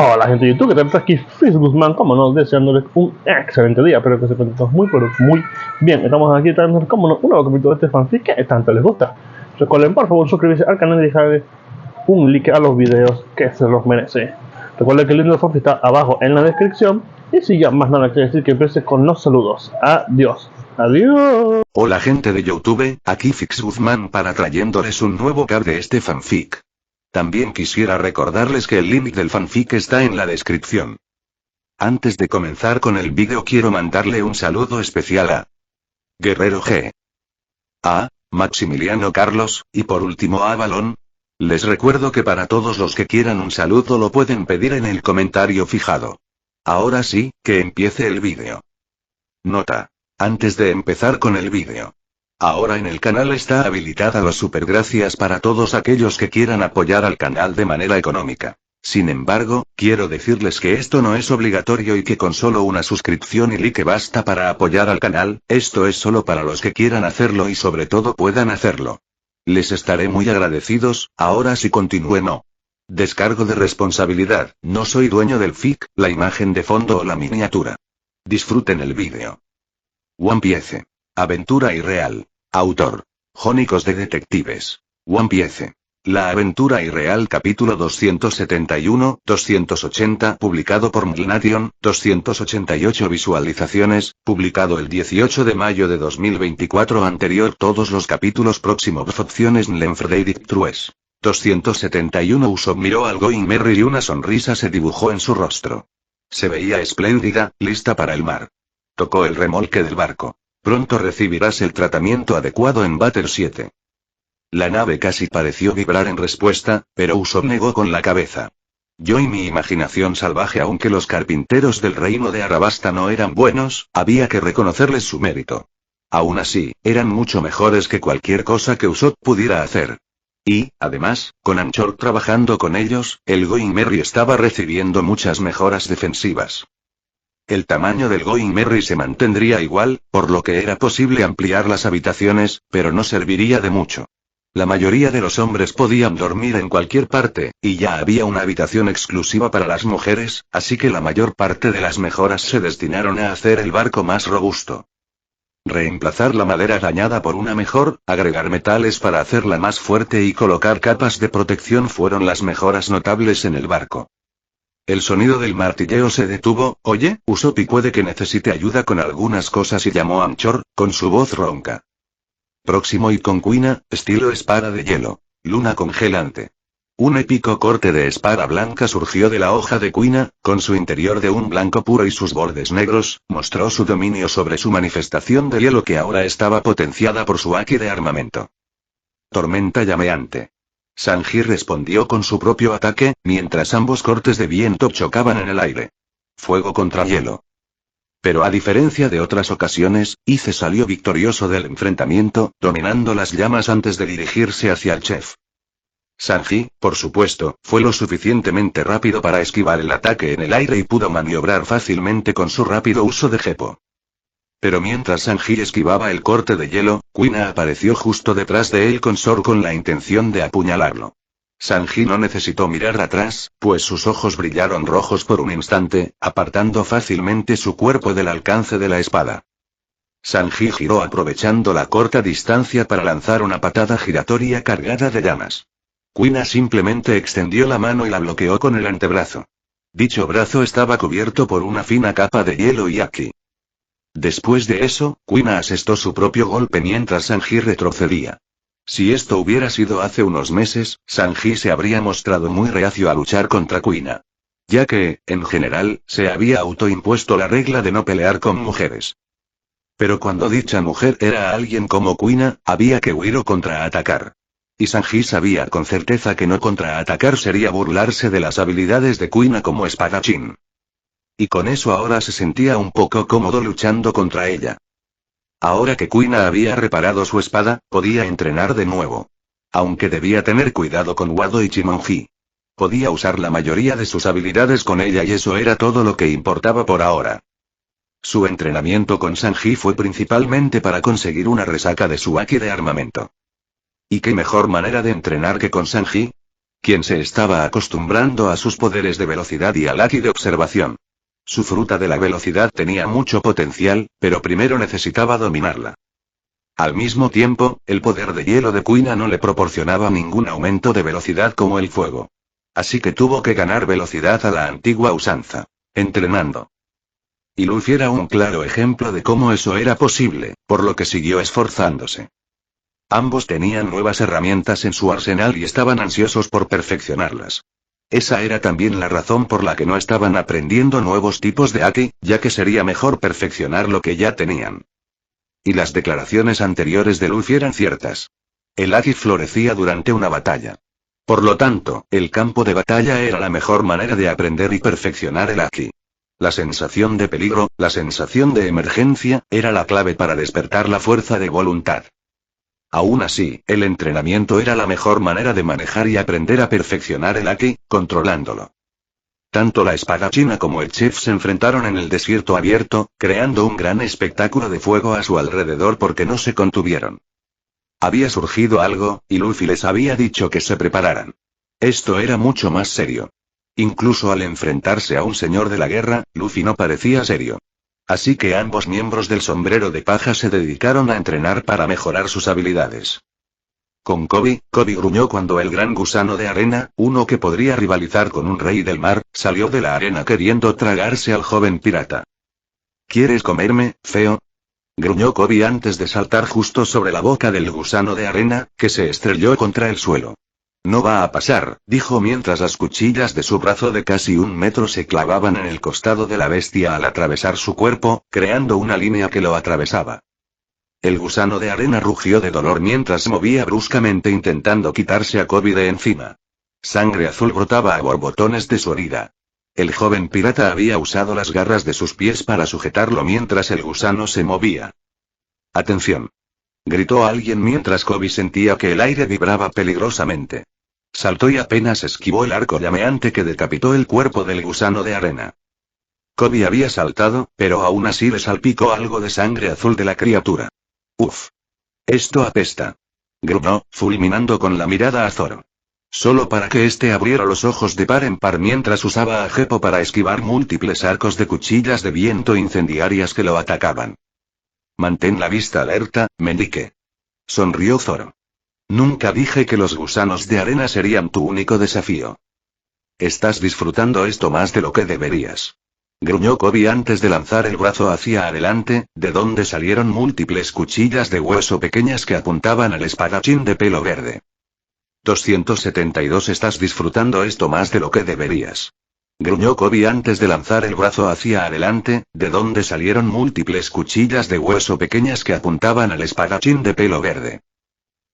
Hola gente de YouTube, que te aquí Fizz Guzmán, como no, deseándoles un excelente día. Espero que se encuentren todos muy, pero muy bien. Estamos aquí trayendo, como no, un nuevo capítulo de este fanfic que tanto les gusta. Recuerden por favor suscribirse al canal y dejarle un like a los videos que se los merece. Recuerden que el link del fanfic está abajo en la descripción. Y si ya más nada que decir, que empieces con los saludos. Adiós. Adiós. Hola gente de YouTube, aquí Fizz Guzmán para trayéndoles un nuevo cap de este fanfic. También quisiera recordarles que el link del fanfic está en la descripción. Antes de comenzar con el vídeo quiero mandarle un saludo especial a Guerrero G, a Maximiliano Carlos, y por último a Balón. Les recuerdo que para todos los que quieran un saludo lo pueden pedir en el comentario fijado. Ahora sí, que empiece el vídeo. Nota. Antes de empezar con el vídeo. Ahora en el canal está habilitada los supergracias para todos aquellos que quieran apoyar al canal de manera económica. Sin embargo, quiero decirles que esto no es obligatorio y que con solo una suscripción y like basta para apoyar al canal. Esto es solo para los que quieran hacerlo y sobre todo puedan hacerlo. Les estaré muy agradecidos. Ahora sí continúe. No. Descargo de responsabilidad, no soy dueño del fic, la imagen de fondo o la miniatura. Disfruten el vídeo. One Piece. Aventura irreal. Autor. Jónicos de Detectives. One Piece. La aventura irreal capítulo 271-280 publicado por Mlnation, 288 visualizaciones, publicado el 18 de mayo de 2024 anterior todos los capítulos próximos opciones Nlenfrederick Trues. 271 Usopp miró al Going Merry y una sonrisa se dibujó en su rostro. Se veía espléndida, lista para el mar. Tocó el remolque del barco. Pronto recibirás el tratamiento adecuado en Batter 7. La nave casi pareció vibrar en respuesta, pero Usopp negó con la cabeza. Yo y mi imaginación salvaje, aunque los carpinteros del reino de Arabasta no eran buenos, había que reconocerles su mérito. Aún así, eran mucho mejores que cualquier cosa que Usopp pudiera hacer. Y, además, con Anchor trabajando con ellos, el Going Merry estaba recibiendo muchas mejoras defensivas. El tamaño del Going Merry se mantendría igual, por lo que era posible ampliar las habitaciones, pero no serviría de mucho. La mayoría de los hombres podían dormir en cualquier parte, y ya había una habitación exclusiva para las mujeres, así que la mayor parte de las mejoras se destinaron a hacer el barco más robusto. Reemplazar la madera dañada por una mejor, agregar metales para hacerla más fuerte y colocar capas de protección fueron las mejoras notables en el barco. El sonido del martilleo se detuvo. Oye, Usopp puede que necesite ayuda con algunas cosas y llamó a Anchor, con su voz ronca. Próximo y con Kuina, estilo espada de hielo. Luna congelante. Un épico corte de espada blanca surgió de la hoja de Kuina, con su interior de un blanco puro y sus bordes negros, mostró su dominio sobre su manifestación de hielo que ahora estaba potenciada por su haki de armamento. Tormenta llameante. Sanji respondió con su propio ataque, mientras ambos cortes de viento chocaban en el aire. Fuego contra hielo. Pero a diferencia de otras ocasiones, Ice salió victorioso del enfrentamiento, dominando las llamas antes de dirigirse hacia el chef. Sanji, por supuesto, fue lo suficientemente rápido para esquivar el ataque en el aire y pudo maniobrar fácilmente con su rápido uso de Gepo. Pero mientras Sanji esquivaba el corte de hielo, Kuina apareció justo detrás de él con Zoro con la intención de apuñalarlo. Sanji no necesitó mirar atrás, pues sus ojos brillaron rojos por un instante, apartando fácilmente su cuerpo del alcance de la espada. Sanji giró aprovechando la corta distancia para lanzar una patada giratoria cargada de llamas. Kuina simplemente extendió la mano y la bloqueó con el antebrazo. Dicho brazo estaba cubierto por una fina capa de hielo y haki. Después de eso, Kuina asestó su propio golpe mientras Sanji retrocedía. Si esto hubiera sido hace unos meses, Sanji se habría mostrado muy reacio a luchar contra Kuina. Ya que, en general, se había autoimpuesto la regla de no pelear con mujeres. Pero cuando dicha mujer era alguien como Kuina, había que huir o contraatacar. Y Sanji sabía con certeza que no contraatacar sería burlarse de las habilidades de Kuina como espadachín. Y con eso ahora se sentía un poco cómodo luchando contra ella. Ahora que Kuina había reparado su espada, podía entrenar de nuevo. Aunque debía tener cuidado con Wado y Chimonji. Podía usar la mayoría de sus habilidades con ella y eso era todo lo que importaba por ahora. Su entrenamiento con Sanji fue principalmente para conseguir una resaca de su haki de armamento. ¿Y qué mejor manera de entrenar que con Sanji? quien se estaba acostumbrando a sus poderes de velocidad y al Aki de observación. Su fruta de la velocidad tenía mucho potencial, pero primero necesitaba dominarla. Al mismo tiempo, el poder de hielo de Kuina no le proporcionaba ningún aumento de velocidad como el fuego. Así que tuvo que ganar velocidad a la antigua usanza, entrenando. Y Luffy era un claro ejemplo de cómo eso era posible, por lo que siguió esforzándose. Ambos tenían nuevas herramientas en su arsenal y estaban ansiosos por perfeccionarlas. Esa era también la razón por la que no estaban aprendiendo nuevos tipos de Aki, ya que sería mejor perfeccionar lo que ya tenían. Y las declaraciones anteriores de Luffy eran ciertas. El Aki florecía durante una batalla. Por lo tanto, el campo de batalla era la mejor manera de aprender y perfeccionar el Aki. La sensación de peligro, la sensación de emergencia, era la clave para despertar la fuerza de voluntad. Aún así, el entrenamiento era la mejor manera de manejar y aprender a perfeccionar el Aki, controlándolo. Tanto la espada china como el chef se enfrentaron en el desierto abierto, creando un gran espectáculo de fuego a su alrededor porque no se contuvieron. Había surgido algo, y Luffy les había dicho que se prepararan. Esto era mucho más serio. Incluso al enfrentarse a un señor de la guerra, Luffy no parecía serio. Así que ambos miembros del sombrero de paja se dedicaron a entrenar para mejorar sus habilidades. Con Koby gruñó cuando el gran gusano de arena, uno que podría rivalizar con un rey del mar, salió de la arena queriendo tragarse al joven pirata. ¿Quieres comerme, feo? Gruñó Koby antes de saltar justo sobre la boca del gusano de arena, que se estrelló contra el suelo. No va a pasar, dijo mientras las cuchillas de su brazo de casi 1 metro se clavaban en el costado de la bestia al atravesar su cuerpo, creando una línea que lo atravesaba. El gusano de arena rugió de dolor mientras se movía bruscamente intentando quitarse a Koby de encima. Sangre azul brotaba a borbotones de su herida. El joven pirata había usado las garras de sus pies para sujetarlo mientras el gusano se movía. ¡Atención! Gritó alguien mientras Koby sentía que el aire vibraba peligrosamente. Saltó y apenas esquivó el arco llameante que decapitó el cuerpo del gusano de arena. Koby había saltado, pero aún así le salpicó algo de sangre azul de la criatura. ¡Uf! Esto apesta. Gruñó, fulminando con la mirada a Zoro. Solo para que éste abriera los ojos de par en par mientras usaba a Geppo para esquivar múltiples arcos de cuchillas de viento incendiarias que lo atacaban. Mantén la vista alerta, meñique. Sonrió Zoro. Nunca dije que los gusanos de arena serían tu único desafío. Estás disfrutando esto más de lo que deberías. Gruñó Koby antes de lanzar el brazo hacia adelante, de donde salieron múltiples cuchillas de hueso pequeñas que apuntaban al espadachín de pelo verde. 272 Estás disfrutando esto más de lo que deberías. Gruñó Koby antes de lanzar el brazo hacia adelante, de donde salieron múltiples cuchillas de hueso pequeñas que apuntaban al espadachín de pelo verde.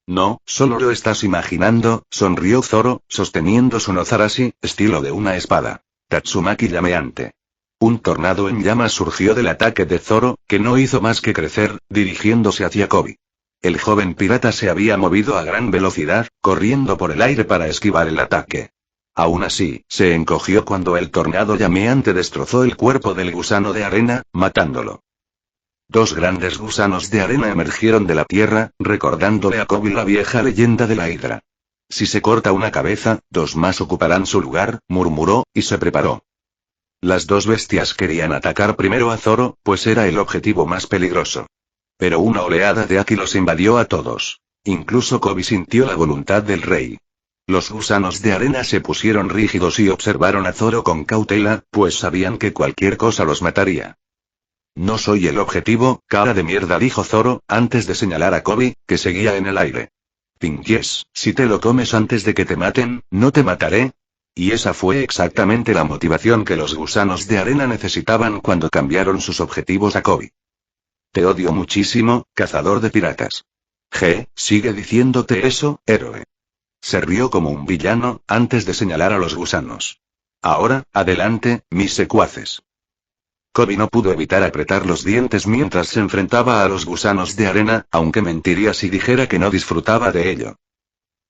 No, solo lo estás imaginando, sonrió Zoro, sosteniendo su Nozarashi, estilo de una espada. Tatsumaki llameante. Un tornado en llamas surgió del ataque de Zoro, que no hizo más que crecer, dirigiéndose hacia Koby. El joven pirata se había movido a gran velocidad, corriendo por el aire para esquivar el ataque. Aún así, se encogió cuando el tornado llameante destrozó el cuerpo del gusano de arena, matándolo. 2 grandes gusanos de arena emergieron de la tierra, recordándole a Koby la vieja leyenda de la hidra. Si se corta una cabeza, 2 más ocuparán su lugar, murmuró, y se preparó. Las 2 bestias querían atacar primero a Zoro, pues era el objetivo más peligroso. Pero una oleada de Aki los invadió a todos. Incluso Koby sintió la voluntad del rey. Los gusanos de arena se pusieron rígidos y observaron a Zoro con cautela, pues sabían que cualquier cosa los mataría. No soy el objetivo, cara de mierda, dijo Zoro, antes de señalar a Koby, que seguía en el aire. Pinkies, si te lo comes antes de que te maten, no te mataré. Y esa fue exactamente la motivación que los gusanos de arena necesitaban cuando cambiaron sus objetivos a Koby. Te odio muchísimo, cazador de piratas. Sigue diciéndote eso, héroe. Se rió como un villano, antes de señalar a los gusanos. Ahora, adelante, mis secuaces. Koby no pudo evitar apretar los dientes mientras se enfrentaba a los gusanos de arena, aunque mentiría si dijera que no disfrutaba de ello.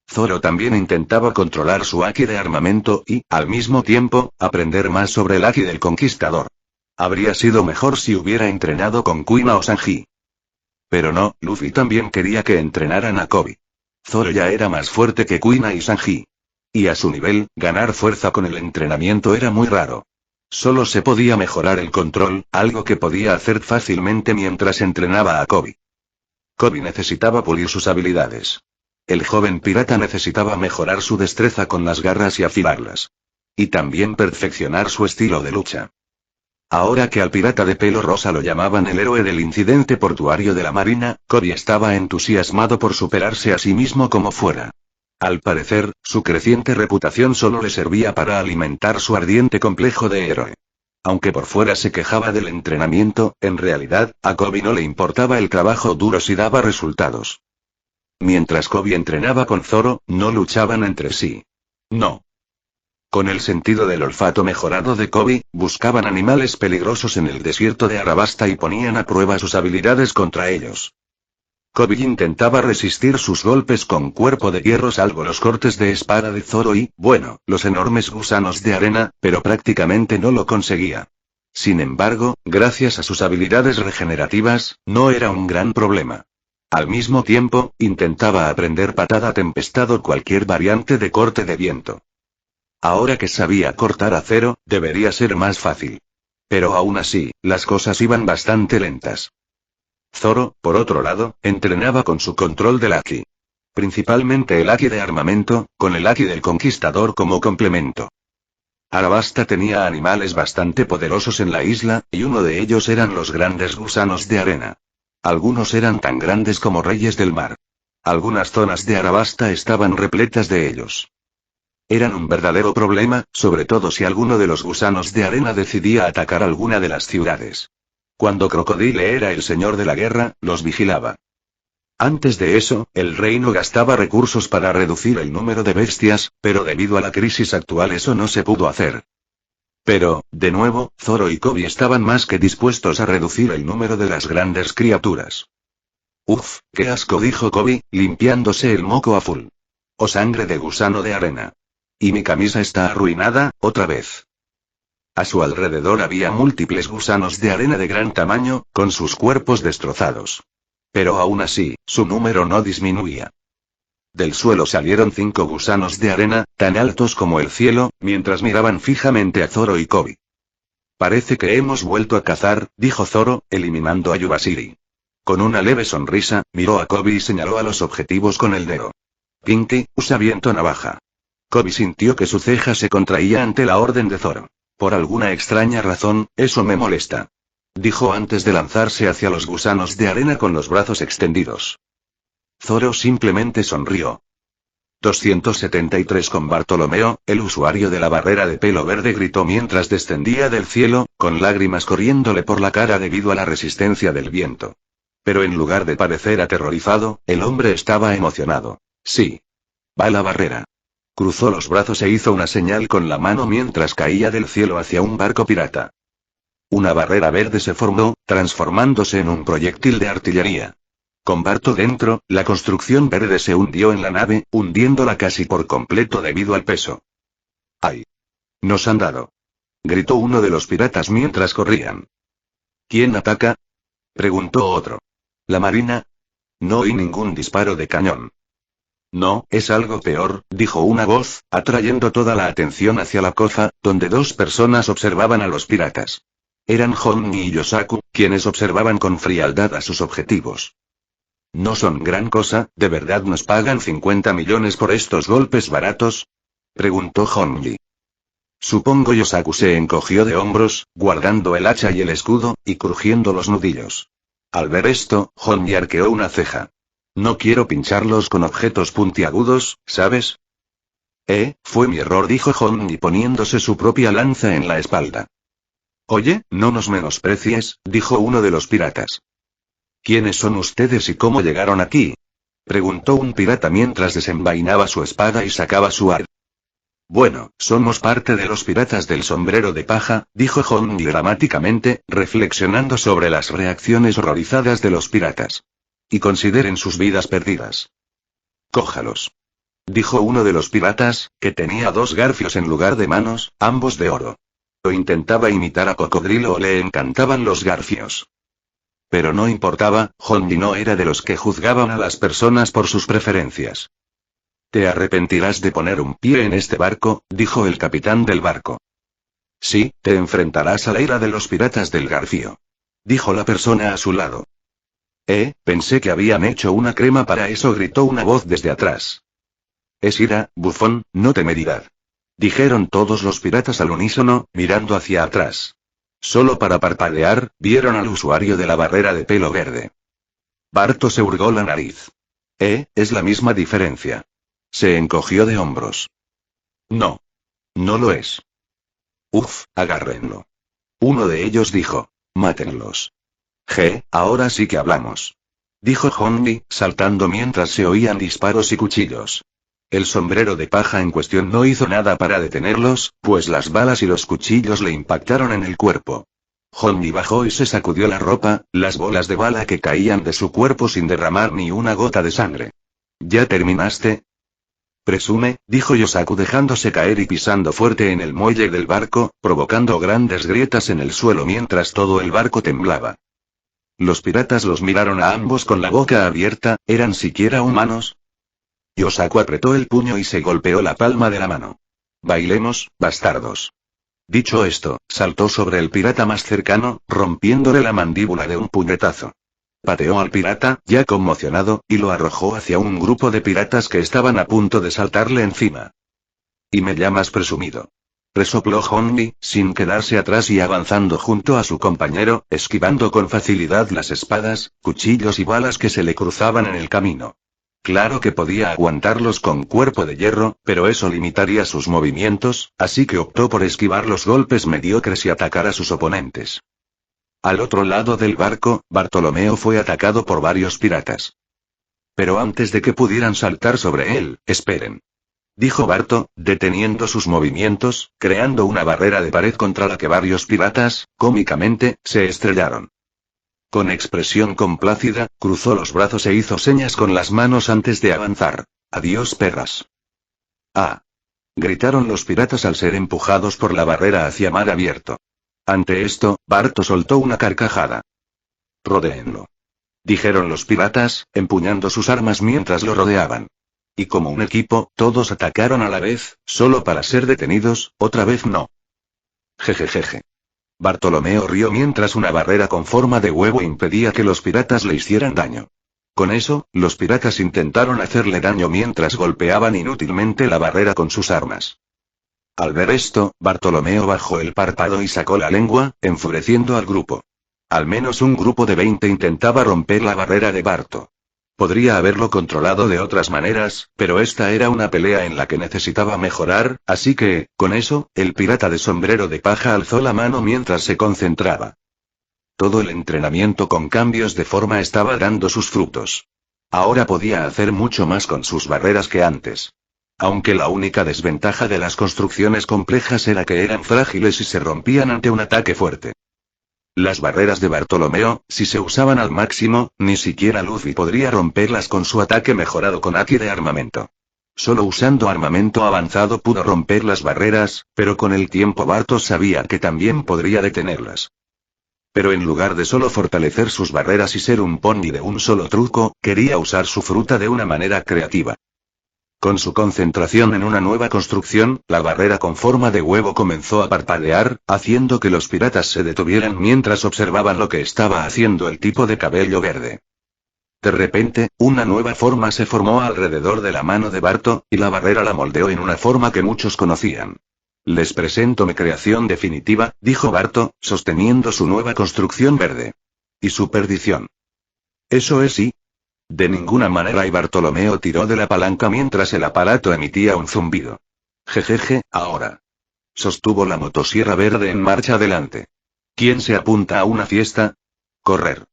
Zoro también intentaba controlar su Aki de armamento y, al mismo tiempo, aprender más sobre el Aki del conquistador. Habría sido mejor si hubiera entrenado con Kuina o Sanji. Pero no, Luffy también quería que entrenaran a Koby. Zoro ya era más fuerte que Kuina y Sanji. Y a su nivel, ganar fuerza con el entrenamiento era muy raro. Solo se podía mejorar el control, algo que podía hacer fácilmente mientras entrenaba a Kobe. Kobe necesitaba pulir sus habilidades. El joven pirata necesitaba mejorar su destreza con las garras y afilarlas. Y también perfeccionar su estilo de lucha. Ahora que al pirata de pelo rosa lo llamaban el héroe del incidente portuario de la marina, Kobe estaba entusiasmado por superarse a sí mismo como fuera. Al parecer, su creciente reputación solo le servía para alimentar su ardiente complejo de héroe. Aunque por fuera se quejaba del entrenamiento, en realidad, a Kobe no le importaba el trabajo duro si daba resultados. Mientras Kobe entrenaba con Zoro, no luchaban entre sí. No. Con el sentido del olfato mejorado de Kobe, buscaban animales peligrosos en el desierto de Arabasta y ponían a prueba sus habilidades contra ellos. Kobe intentaba resistir sus golpes con cuerpo de hierro salvo los cortes de espada de Zoro y, bueno, los enormes gusanos de arena, pero prácticamente no lo conseguía. Sin embargo, gracias a sus habilidades regenerativas, no era un gran problema. Al mismo tiempo, intentaba aprender patada tempestad o cualquier variante de corte de viento. Ahora que sabía cortar acero, debería ser más fácil. Pero aún así, las cosas iban bastante lentas. Zoro, por otro lado, entrenaba con su control del Haki. Principalmente el Haki de armamento, con el Haki del conquistador como complemento. Arabasta tenía animales bastante poderosos en la isla, y uno de ellos eran los grandes gusanos de arena. Algunos eran tan grandes como reyes del mar. Algunas zonas de Arabasta estaban repletas de ellos. Eran un verdadero problema, sobre todo si alguno de los gusanos de arena decidía atacar alguna de las ciudades. Cuando Crocodile era el señor de la guerra, los vigilaba. Antes de eso, el reino gastaba recursos para reducir el número de bestias, pero debido a la crisis actual eso no se pudo hacer. Pero, de nuevo, Zoro y Kobe estaban más que dispuestos a reducir el número de las grandes criaturas. Uf, qué asco, dijo Kobe, limpiándose el moco a full. O sangre de gusano de arena. Y mi camisa está arruinada, otra vez. A su alrededor había múltiples gusanos de arena de gran tamaño, con sus cuerpos destrozados. Pero aún así, su número no disminuía. Del suelo salieron 5 gusanos de arena, tan altos como el cielo, mientras miraban fijamente a Zoro y Kobe. Parece que hemos vuelto a cazar, dijo Zoro, eliminando a Yubashiri. Con una leve sonrisa, miró a Kobe y señaló a los objetivos con el dedo. Pinky, usa viento navaja. Kobe sintió que su ceja se contraía ante la orden de Zoro. Por alguna extraña razón, eso me molesta. Dijo antes de lanzarse hacia los gusanos de arena con los brazos extendidos. Zoro simplemente sonrió. 273 con Bartolomeo, el usuario de la barrera de pelo verde gritó mientras descendía del cielo, con lágrimas corriéndole por la cara debido a la resistencia del viento. Pero en lugar de parecer aterrorizado, el hombre estaba emocionado. Sí. Va la barrera. Cruzó los brazos e hizo una señal con la mano mientras caía del cielo hacia un barco pirata. Una barrera verde se formó, transformándose en un proyectil de artillería. Con Barto dentro, la construcción verde se hundió en la nave, hundiéndola casi por completo debido al peso. ¡Ay! ¡Nos han dado! Gritó uno de los piratas mientras corrían. ¿Quién ataca? Preguntó otro. ¿La marina? No oí ningún disparo de cañón. No, es algo peor, dijo una voz, atrayendo toda la atención hacia la cofa, donde 2 personas observaban a los piratas. Eran Honmi y Yosaku, quienes observaban con frialdad a sus objetivos. ¿No son gran cosa? ¿De verdad nos pagan 50 millones por estos golpes baratos? Preguntó Honmi. Supongo. Yosaku se encogió de hombros, guardando el hacha y el escudo, y crujiendo los nudillos. Al ver esto, Honmi arqueó una ceja. No quiero pincharlos con objetos puntiagudos, ¿sabes? Fue mi error, dijo Honmi poniéndose su propia lanza en la espalda. Oye, no nos menosprecies, dijo uno de los piratas. ¿Quiénes son ustedes y cómo llegaron aquí? Preguntó un pirata mientras desenvainaba su espada y sacaba su arma. Bueno, somos parte de los piratas del sombrero de paja, dijo Honmi dramáticamente, reflexionando sobre las reacciones horrorizadas de los piratas. Y consideren sus vidas perdidas. Cójalos. Dijo uno de los piratas, que tenía 2 garfios en lugar de manos, ambos de oro. O intentaba imitar a Cocodrilo o le encantaban los garfios. Pero no importaba, Honmi no era de los que juzgaban a las personas por sus preferencias. Te arrepentirás de poner un pie en este barco, dijo el capitán del barco. Sí, te enfrentarás a la ira de los piratas del Garfío, dijo la persona a su lado. Pensé que habían hecho una crema para eso, gritó una voz desde atrás. Es ira, bufón, no temeridad, dijeron todos los piratas al unísono, mirando hacia atrás. Solo para parpadear, vieron al usuario de la barrera de pelo verde. Barto se hurgó la nariz. Es la misma diferencia. Se encogió de hombros. No. No lo es. Agárrenlo. Uno de ellos dijo, mátenlos. Ahora sí que hablamos, dijo Hongi, saltando mientras se oían disparos y cuchillos. El sombrero de paja en cuestión no hizo nada para detenerlos, pues las balas y los cuchillos le impactaron en el cuerpo. Hongi bajó y se sacudió la ropa, las bolas de bala que caían de su cuerpo sin derramar ni una gota de sangre. ¿Ya terminaste? Presume, dijo Yosaku dejándose caer y pisando fuerte en el muelle del barco, provocando grandes grietas en el suelo mientras todo el barco temblaba. Los piratas los miraron a ambos con la boca abierta, ¿eran siquiera humanos? Yosaku apretó el puño y se golpeó la palma de la mano. Bailemos, bastardos. Dicho esto, saltó sobre el pirata más cercano, rompiéndole la mandíbula de un puñetazo. Pateó al pirata, ya conmocionado, y lo arrojó hacia un grupo de piratas que estaban a punto de saltarle encima. ¿Y me llamas presumido?, resopló Hongi, sin quedarse atrás y avanzando junto a su compañero, esquivando con facilidad las espadas, cuchillos y balas que se le cruzaban en el camino. Claro que podía aguantarlos con cuerpo de hierro, pero eso limitaría sus movimientos, así que optó por esquivar los golpes mediocres y atacar a sus oponentes. Al otro lado del barco, Bartolomeo fue atacado por varios piratas. Pero antes de que pudieran saltar sobre él, esperen, dijo Barto, deteniendo sus movimientos, creando una barrera de pared contra la que varios piratas, cómicamente, se estrellaron. Con expresión complácida, cruzó los brazos e hizo señas con las manos antes de avanzar. Adiós, perras. ¡Ah! Gritaron los piratas al ser empujados por la barrera hacia mar abierto. Ante esto, Barto soltó una carcajada. Rodéenlo, dijeron los piratas, empuñando sus armas mientras lo rodeaban. Y como un equipo, todos atacaron a la vez, solo para ser detenidos, otra vez no. Jejejeje. Bartolomeo rió mientras una barrera con forma de huevo impedía que los piratas le hicieran daño. Con eso, los piratas intentaron hacerle daño mientras golpeaban inútilmente la barrera con sus armas. Al ver esto, Bartolomeo bajó el párpado y sacó la lengua, enfureciendo al grupo. Al menos un grupo de 20 intentaba romper la barrera de Barto. Podría haberlo controlado de otras maneras, pero esta era una pelea en la que necesitaba mejorar, así que, con eso, el pirata de sombrero de paja alzó la mano mientras se concentraba. Todo el entrenamiento con cambios de forma estaba dando sus frutos. Ahora podía hacer mucho más con sus barreras que antes. Aunque la única desventaja de las construcciones complejas era que eran frágiles y se rompían ante un ataque fuerte. Las barreras de Bartolomeo, si se usaban al máximo, ni siquiera Luffy podría romperlas con su ataque mejorado con haki de armamento. Solo usando armamento avanzado pudo romper las barreras, pero con el tiempo Barto sabía que también podría detenerlas. Pero en lugar de solo fortalecer sus barreras y ser un pony de un solo truco, quería usar su fruta de una manera creativa. Con su concentración en una nueva construcción, la barrera con forma de huevo comenzó a parpadear, haciendo que los piratas se detuvieran mientras observaban lo que estaba haciendo el tipo de cabello verde. De repente, una nueva forma se formó alrededor de la mano de Barto, y la barrera la moldeó en una forma que muchos conocían. Les presento mi creación definitiva, dijo Barto, sosteniendo su nueva construcción verde. Y su perdición. Eso es sí. De ninguna manera, y Bartolomeo tiró de la palanca mientras el aparato emitía un zumbido. Jejeje, ahora. Sostuvo la motosierra verde en marcha adelante. ¿Quién se apunta a una fiesta? Correr.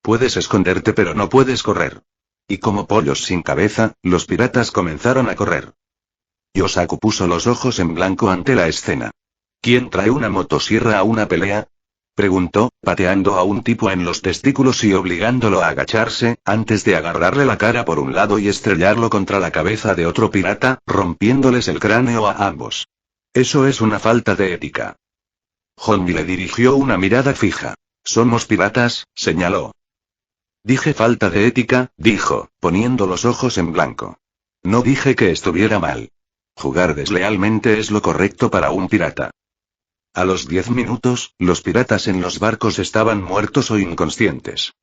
Puedes esconderte pero no puedes correr. Y como pollos sin cabeza, los piratas comenzaron a correr. Yosaku puso los ojos en blanco ante la escena. ¿Quién trae una motosierra a una pelea?, preguntó, pateando a un tipo en los testículos y obligándolo a agacharse, antes de agarrarle la cara por un lado y estrellarlo contra la cabeza de otro pirata, rompiéndoles el cráneo a ambos. Eso es una falta de ética. Hongi le dirigió una mirada fija. Somos piratas, señaló. Dije falta de ética, dijo, poniendo los ojos en blanco. No dije que estuviera mal. Jugar deslealmente es lo correcto para un pirata. A los 10 minutos, los piratas en los barcos estaban muertos o inconscientes.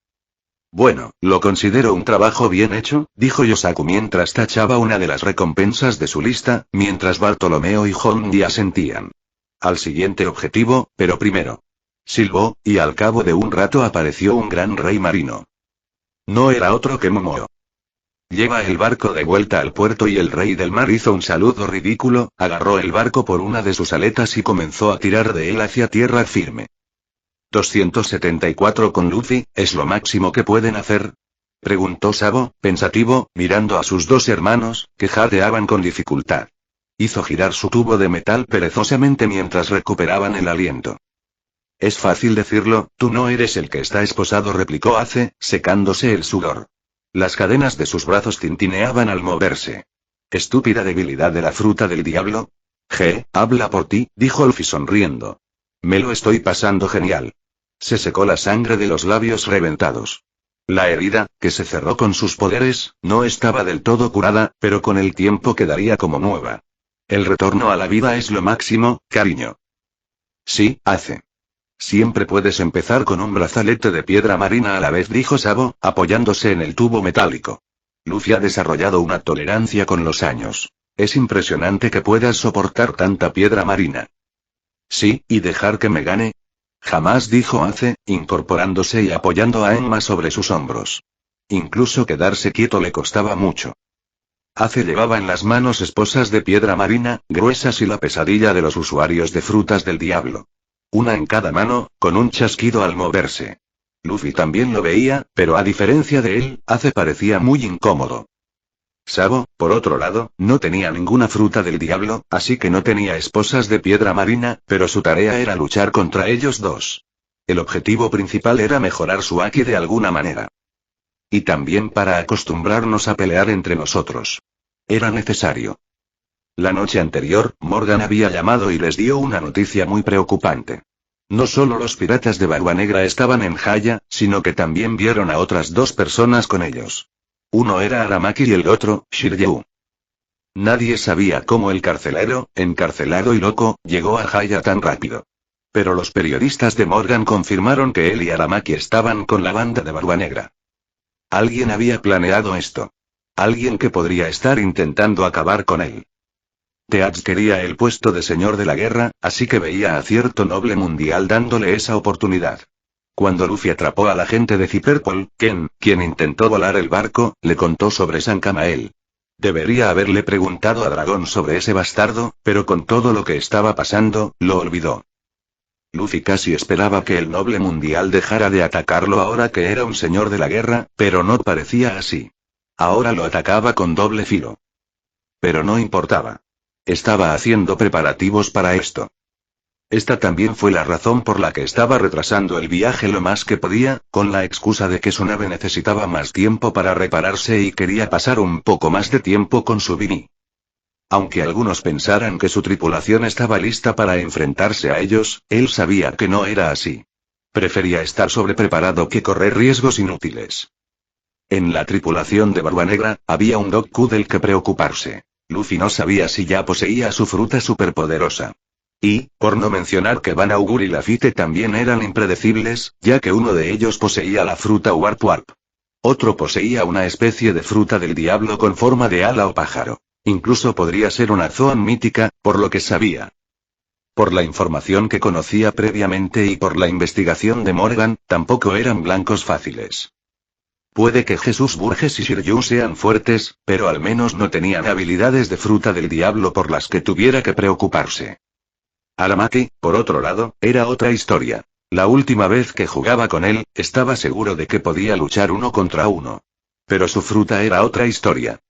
Bueno, lo considero un trabajo bien hecho, dijo Yosaku mientras tachaba una de las recompensas de su lista, mientras Bartolomeo y Hondi asentían. Al siguiente objetivo, pero primero. Silbó, y al cabo de un rato apareció un gran rey marino. No era otro que Momoe. Lleva el barco de vuelta al puerto y el rey del mar hizo un saludo ridículo, agarró el barco por una de sus aletas y comenzó a tirar de él hacia tierra firme. 274 con Luffy, ¿es lo máximo que pueden hacer? Preguntó Sabo, pensativo, mirando a sus dos hermanos, que jadeaban con dificultad. Hizo girar su tubo de metal perezosamente mientras recuperaban el aliento. Es fácil decirlo, tú no eres el que está esposado, replicó Ace, secándose el sudor. Las cadenas de sus brazos tintineaban al moverse. Estúpida debilidad de la fruta del diablo. Habla por ti, dijo Luffy sonriendo. Me lo estoy pasando genial. Se secó la sangre de los labios reventados. La herida, que se cerró con sus poderes, no estaba del todo curada, pero con el tiempo quedaría como nueva. El retorno a la vida es lo máximo, cariño. Sí, Ace. Siempre puedes empezar con un brazalete de piedra marina a la vez, dijo Sabo, apoyándose en el tubo metálico. Luffy ha desarrollado una tolerancia con los años. Es impresionante que puedas soportar tanta piedra marina. Sí, y dejar que me gane. Jamás, dijo Ace, incorporándose y apoyando a Enma sobre sus hombros. Incluso quedarse quieto le costaba mucho. Ace llevaba en las manos esposas de piedra marina, gruesas y la pesadilla de los usuarios de frutas del diablo. Una en cada mano, con un chasquido al moverse. Luffy también lo veía, pero a diferencia de él, Ace parecía muy incómodo. Sabo, por otro lado, no tenía ninguna fruta del diablo, así que no tenía esposas de piedra marina, pero su tarea era luchar contra ellos dos. El objetivo principal era mejorar su Haki de alguna manera. Y también para acostumbrarnos a pelear entre nosotros. Era necesario. La noche anterior, Morgan había llamado y les dio una noticia muy preocupante. No solo los piratas de Barba Negra estaban en Haya, sino que también vieron a otras dos personas con ellos. Uno era Aramaki y el otro, Shiryu. Nadie sabía cómo el carcelero, encarcelado y loco, llegó a Haya tan rápido. Pero los periodistas de Morgan confirmaron que él y Aramaki estaban con la banda de Barba Negra. Alguien había planeado esto. Alguien que podría estar intentando acabar con él. Teach quería el puesto de señor de la guerra, así que veía a cierto noble mundial dándole esa oportunidad. Cuando Luffy atrapó a la gente de Cyberpol, Ken, quien intentó volar el barco, le contó sobre Sankamael. Debería haberle preguntado a Dragón sobre ese bastardo, pero con todo lo que estaba pasando, lo olvidó. Luffy casi esperaba que el noble mundial dejara de atacarlo ahora que era un señor de la guerra, pero no parecía así. Ahora lo atacaba con doble filo. Pero no importaba. Estaba haciendo preparativos para esto. Esta también fue la razón por la que estaba retrasando el viaje lo más que podía, con la excusa de que su nave necesitaba más tiempo para repararse y quería pasar un poco más de tiempo con su Bini. Aunque algunos pensaran que su tripulación estaba lista para enfrentarse a ellos, él sabía que no era así. Prefería estar sobrepreparado que correr riesgos inútiles. En la tripulación de Barba Negra, había un Doku del que preocuparse. Luffy no sabía si ya poseía su fruta superpoderosa. Y, por no mencionar que Van Augur y Lafitte también eran impredecibles, ya que uno de ellos poseía la fruta Warp Warp. Otro poseía una especie de fruta del diablo con forma de ala o pájaro. Incluso podría ser una Zoan mítica, por lo que sabía. Por la información que conocía previamente y por la investigación de Morgan, tampoco eran blancos fáciles. Puede que Jesús Burgess y Shiryu sean fuertes, pero al menos no tenían habilidades de fruta del diablo por las que tuviera que preocuparse. Aramaki, por otro lado, era otra historia. La última vez que jugaba con él, estaba seguro de que podía luchar uno contra uno. Pero su fruta era otra historia.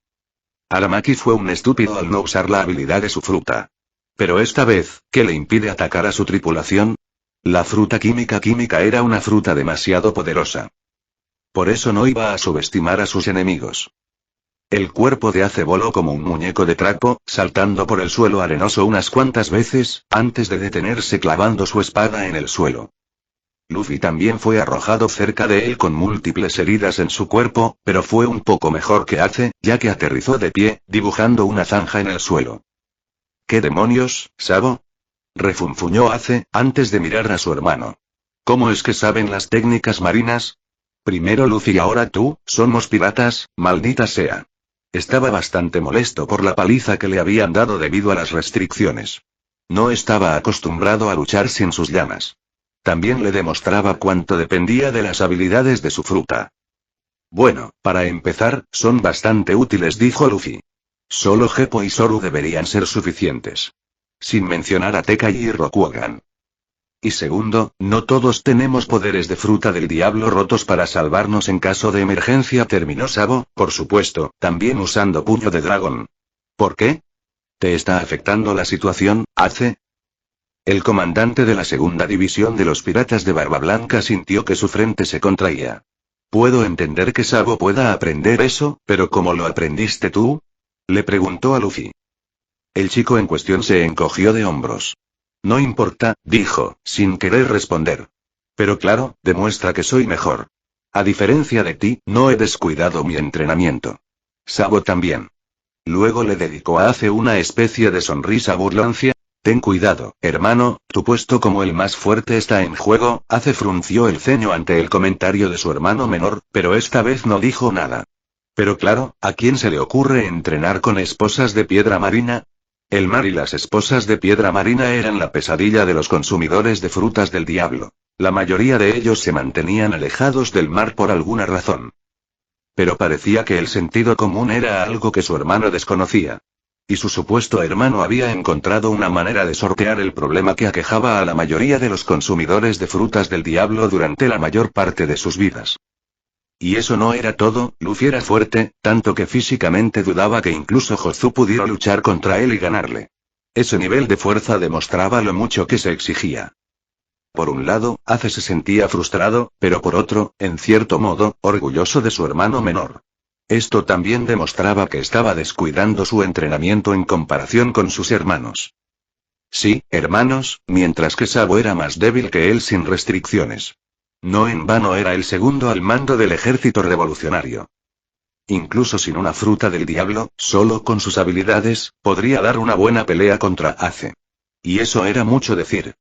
Aramaki fue un estúpido al no usar la habilidad de su fruta. Pero esta vez, ¿qué le impide atacar a su tripulación? La fruta química era una fruta demasiado poderosa. Por eso no iba a subestimar a sus enemigos. El cuerpo de Ace voló como un muñeco de trapo, saltando por el suelo arenoso unas cuantas veces, antes de detenerse clavando su espada en el suelo. Luffy también fue arrojado cerca de él con múltiples heridas en su cuerpo, pero fue un poco mejor que Ace, ya que aterrizó de pie, dibujando una zanja en el suelo. ¿Qué demonios, Sabo? Refunfuñó Ace, antes de mirar a su hermano. ¿Cómo es que saben las técnicas marinas? Primero Luffy y ahora tú, somos piratas, maldita sea. Estaba bastante molesto por la paliza que le habían dado debido a las restricciones. No estaba acostumbrado a luchar sin sus llamas. También le demostraba cuánto dependía de las habilidades de su fruta. Bueno, para empezar, son bastante útiles, dijo Luffy. Solo Heppo y Zoru deberían ser suficientes. Sin mencionar a Tekai y Rokugan. Y segundo, no todos tenemos poderes de fruta del diablo rotos para salvarnos en caso de emergencia, terminó Sabo, por supuesto, también usando puño de dragón. ¿Por qué? ¿Te está afectando la situación, Ace? El comandante de la segunda división de los piratas de Barba Blanca sintió que su frente se contraía. Puedo entender que Sabo pueda aprender eso, pero ¿cómo lo aprendiste tú? Le preguntó a Luffy. El chico en cuestión se encogió de hombros. No importa, dijo, sin querer responder. Pero claro, demuestra que soy mejor. A diferencia de ti, no he descuidado mi entrenamiento. Sabo también. Luego le dedicó a Ace una especie de sonrisa burlancia. Ten cuidado, hermano, tu puesto como el más fuerte está en juego. Ace frunció el ceño ante el comentario de su hermano menor, pero esta vez no dijo nada. Pero claro, ¿a quién se le ocurre entrenar con esposas de piedra marina? El mar y las esposas de piedra marina eran la pesadilla de los consumidores de frutas del diablo. La mayoría de ellos se mantenían alejados del mar por alguna razón. Pero parecía que el sentido común era algo que su hermano desconocía. Y su supuesto hermano había encontrado una manera de sortear el problema que aquejaba a la mayoría de los consumidores de frutas del diablo durante la mayor parte de sus vidas. Y eso no era todo, Luffy era fuerte, tanto que físicamente dudaba que incluso Jozu pudiera luchar contra él y ganarle. Ese nivel de fuerza demostraba lo mucho que se exigía. Por un lado, Ace se sentía frustrado, pero por otro, en cierto modo, orgulloso de su hermano menor. Esto también demostraba que estaba descuidando su entrenamiento en comparación con sus hermanos. Sí, hermanos, mientras que Sabo era más débil que él sin restricciones. No en vano era el segundo al mando del ejército revolucionario. Incluso sin una fruta del diablo, solo con sus habilidades, podría dar una buena pelea contra Ace. Y eso era mucho decir.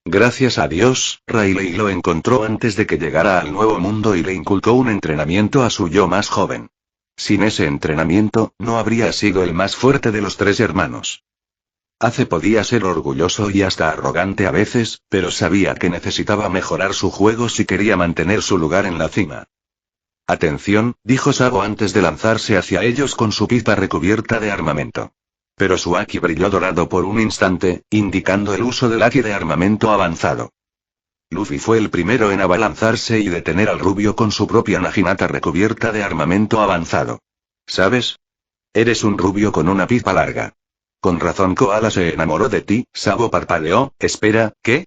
Gracias a Dios, Rayleigh lo encontró antes de que llegara al nuevo mundo y le inculcó un entrenamiento a su yo más joven. Sin ese entrenamiento, no habría sido el más fuerte de los tres hermanos. Ace podía ser orgulloso y hasta arrogante a veces, pero sabía que necesitaba mejorar su juego si quería mantener su lugar en la cima. Atención, dijo Sabo antes de lanzarse hacia ellos con su pipa recubierta de armamento. Pero su haki brilló dorado por un instante, indicando el uso del haki de armamento avanzado. Luffy fue el primero en abalanzarse y detener al rubio con su propia naginata recubierta de armamento avanzado. ¿Sabes? Eres un rubio con una pipa larga. Con razón Koala se enamoró de ti. Sabo parpadeó. Espera, ¿qué?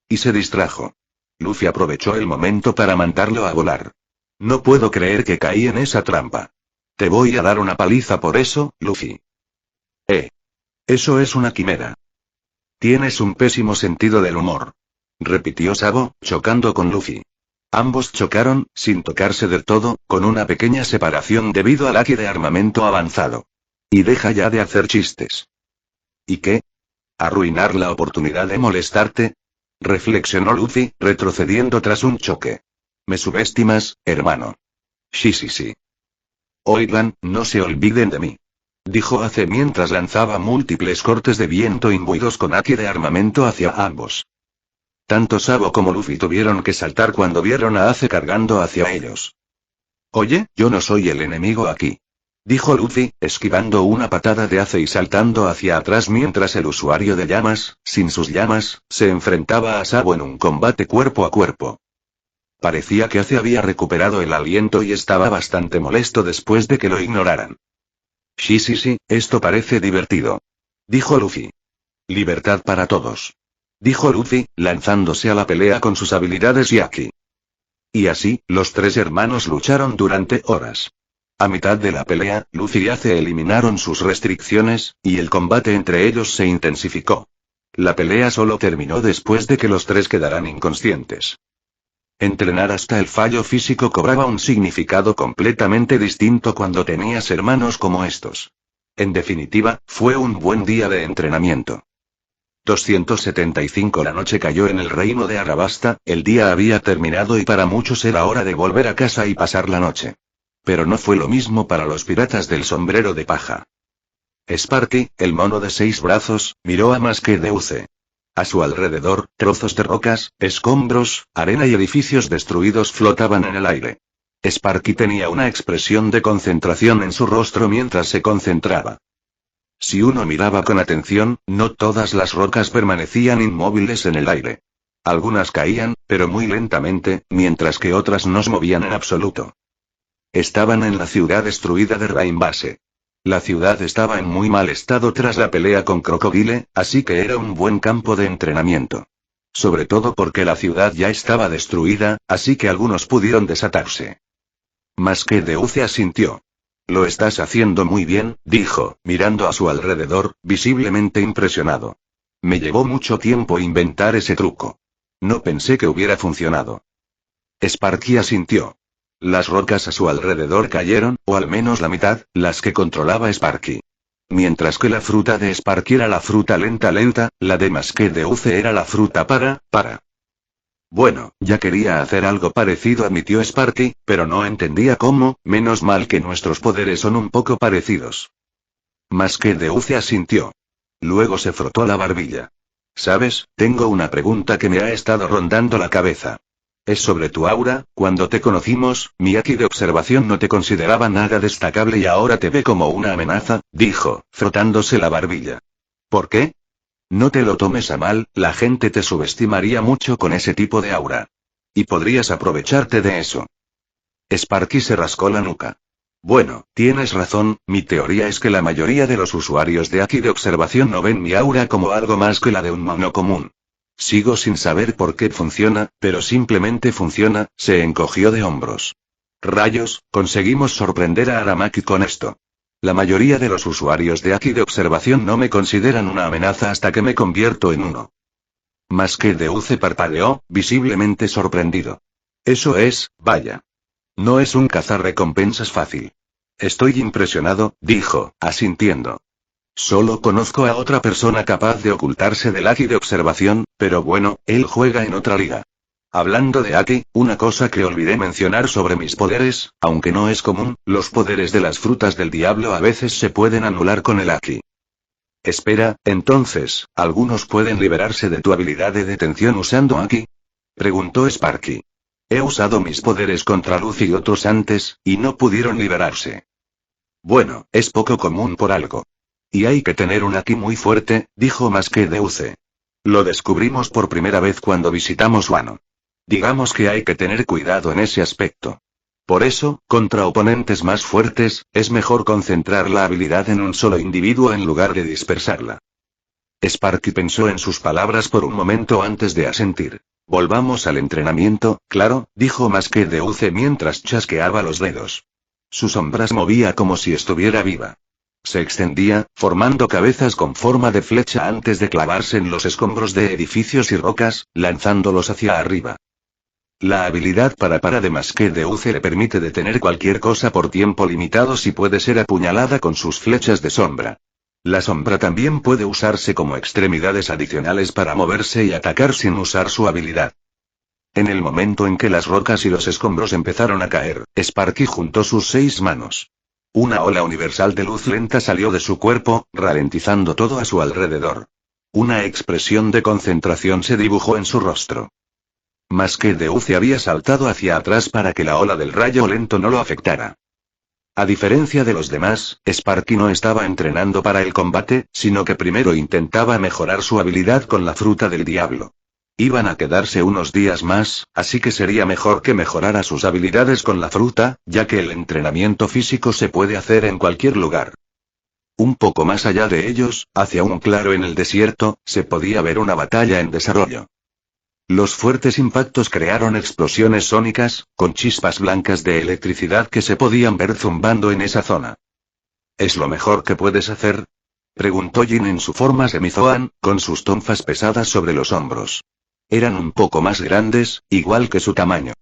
Y se distrajo. Luffy aprovechó el momento para mandarlo a volar. No puedo creer que caí en esa trampa. Te voy a dar una paliza por eso, Luffy. Eso es una quimera. Tienes un pésimo sentido del humor. Repitió Sabo, chocando con Luffy. Ambos chocaron, sin tocarse del todo, con una pequeña separación debido al haki de armamento avanzado. Y deja ya de hacer chistes. ¿Y qué? ¿Arruinar la oportunidad de molestarte? Reflexionó Luffy, retrocediendo tras un choque. Me subestimas, hermano. Sí. Oigan, no se olviden de mí. Dijo Ace mientras lanzaba múltiples cortes de viento imbuidos con haki de armamento hacia ambos. Tanto Sabo como Luffy tuvieron que saltar cuando vieron a Ace cargando hacia ellos. Oye, yo no soy el enemigo aquí. Dijo Luffy, esquivando una patada de Ace y saltando hacia atrás mientras el usuario de llamas, sin sus llamas, se enfrentaba a Sabo en un combate cuerpo a cuerpo. Parecía que Ace había recuperado el aliento y estaba bastante molesto después de que lo ignoraran. Sí, esto parece divertido. Dijo Luffy. Libertad para todos. Dijo Luffy, lanzándose a la pelea con sus habilidades y haki. Y así, los tres hermanos lucharon durante horas. A mitad de la pelea, Luffy y Ace eliminaron sus restricciones, y el combate entre ellos se intensificó. La pelea solo terminó después de que los tres quedaran inconscientes. Entrenar hasta el fallo físico cobraba un significado completamente distinto cuando tenías hermanos como estos. En definitiva, fue un buen día de entrenamiento. 275. La noche cayó en el reino de Arabasta, el día había terminado y para muchos era hora de volver a casa y pasar la noche. Pero no fue lo mismo para los piratas del sombrero de paja. Sparky, el mono de 6 brazos, miró a Masquedeuce. A su alrededor, trozos de rocas, escombros, arena y edificios destruidos flotaban en el aire. Sparky tenía una expresión de concentración en su rostro mientras se concentraba. Si uno miraba con atención, no todas las rocas permanecían inmóviles en el aire. Algunas caían, pero muy lentamente, mientras que otras no se movían en absoluto. Estaban en la ciudad destruida de Rainbase. La ciudad estaba en muy mal estado tras la pelea con Crocodile, así que era un buen campo de entrenamiento. Sobre todo porque la ciudad ya estaba destruida, así que algunos pudieron desatarse. Masquedeuce asintió. Lo estás haciendo muy bien, dijo, mirando a su alrededor, visiblemente impresionado. Me llevó mucho tiempo inventar ese truco. No pensé que hubiera funcionado. Sparky asintió. Las rocas a su alrededor cayeron, o al menos la mitad, las que controlaba Sparky. Mientras que la fruta de Sparky era la fruta lenta, la de Masquedeuce era la fruta para. Bueno, ya quería hacer algo parecido, admitió Sparky, pero no entendía cómo, menos mal que nuestros poderes son un poco parecidos. Masquedeuce asintió. Luego se frotó la barbilla. ¿Sabes? Tengo una pregunta que me ha estado rondando la cabeza. Es sobre tu aura. Cuando te conocimos, mi Aki de observación no te consideraba nada destacable y ahora te ve como una amenaza, dijo, frotándose la barbilla. ¿Por qué? No te lo tomes a mal, la gente te subestimaría mucho con ese tipo de aura. Y podrías aprovecharte de eso. Sparky se rascó la nuca. Bueno, tienes razón, mi teoría es que la mayoría de los usuarios de Aki de observación no ven mi aura como algo más que la de un mono común. Sigo sin saber por qué funciona, pero simplemente funciona, se encogió de hombros. Rayos, conseguimos sorprender a Aramaki con esto. La mayoría de los usuarios de Aki de observación no me consideran una amenaza hasta que me convierto en uno. Masquedeuce parpadeó, visiblemente sorprendido. Eso es, vaya. No es un cazarrecompensas fácil. Estoy impresionado, dijo, asintiendo. Solo conozco a otra persona capaz de ocultarse del Aki de observación, pero bueno, él juega en otra liga. Hablando de Aki, una cosa que olvidé mencionar sobre mis poderes, aunque no es común, los poderes de las frutas del diablo a veces se pueden anular con el Aki. Espera, entonces, ¿algunos pueden liberarse de tu habilidad de detención usando Aki? Preguntó Sparky. He usado mis poderes contra Luffy y otros antes, y no pudieron liberarse. Bueno, es poco común por algo. Y hay que tener un Aki muy fuerte, dijo Masquedeuce. Lo descubrimos por primera vez cuando visitamos Wano. Digamos que hay que tener cuidado en ese aspecto. Por eso, contra oponentes más fuertes, es mejor concentrar la habilidad en un solo individuo en lugar de dispersarla. Sparky pensó en sus palabras por un momento antes de asentir. Volvamos al entrenamiento, claro, dijo Masquedeuce mientras chasqueaba los dedos. Su sombra se movía como si estuviera viva. Se extendía, formando cabezas con forma de flecha antes de clavarse en los escombros de edificios y rocas, lanzándolos hacia arriba. La habilidad para de Masquedeuce le permite detener cualquier cosa por tiempo limitado si puede ser apuñalada con sus flechas de sombra. La sombra también puede usarse como extremidades adicionales para moverse y atacar sin usar su habilidad. En el momento en que las rocas y los escombros empezaron a caer, Sparky juntó sus 6 manos. Una ola universal de luz lenta salió de su cuerpo, ralentizando todo a su alrededor. Una expresión de concentración se dibujó en su rostro. Masquedeuce había saltado hacia atrás para que la ola del rayo lento no lo afectara. A diferencia de los demás, Sparky no estaba entrenando para el combate, sino que primero intentaba mejorar su habilidad con la fruta del diablo. Iban a quedarse unos días más, así que sería mejor que mejorara sus habilidades con la fruta, ya que el entrenamiento físico se puede hacer en cualquier lugar. Un poco más allá de ellos, hacia un claro en el desierto, se podía ver una batalla en desarrollo. Los fuertes impactos crearon explosiones sónicas, con chispas blancas de electricidad que se podían ver zumbando en esa zona. ¿Es lo mejor que puedes hacer?, preguntó Jin en su forma semizoan, con sus tonfas pesadas sobre los hombros. Eran un poco más grandes, igual que su tamaño.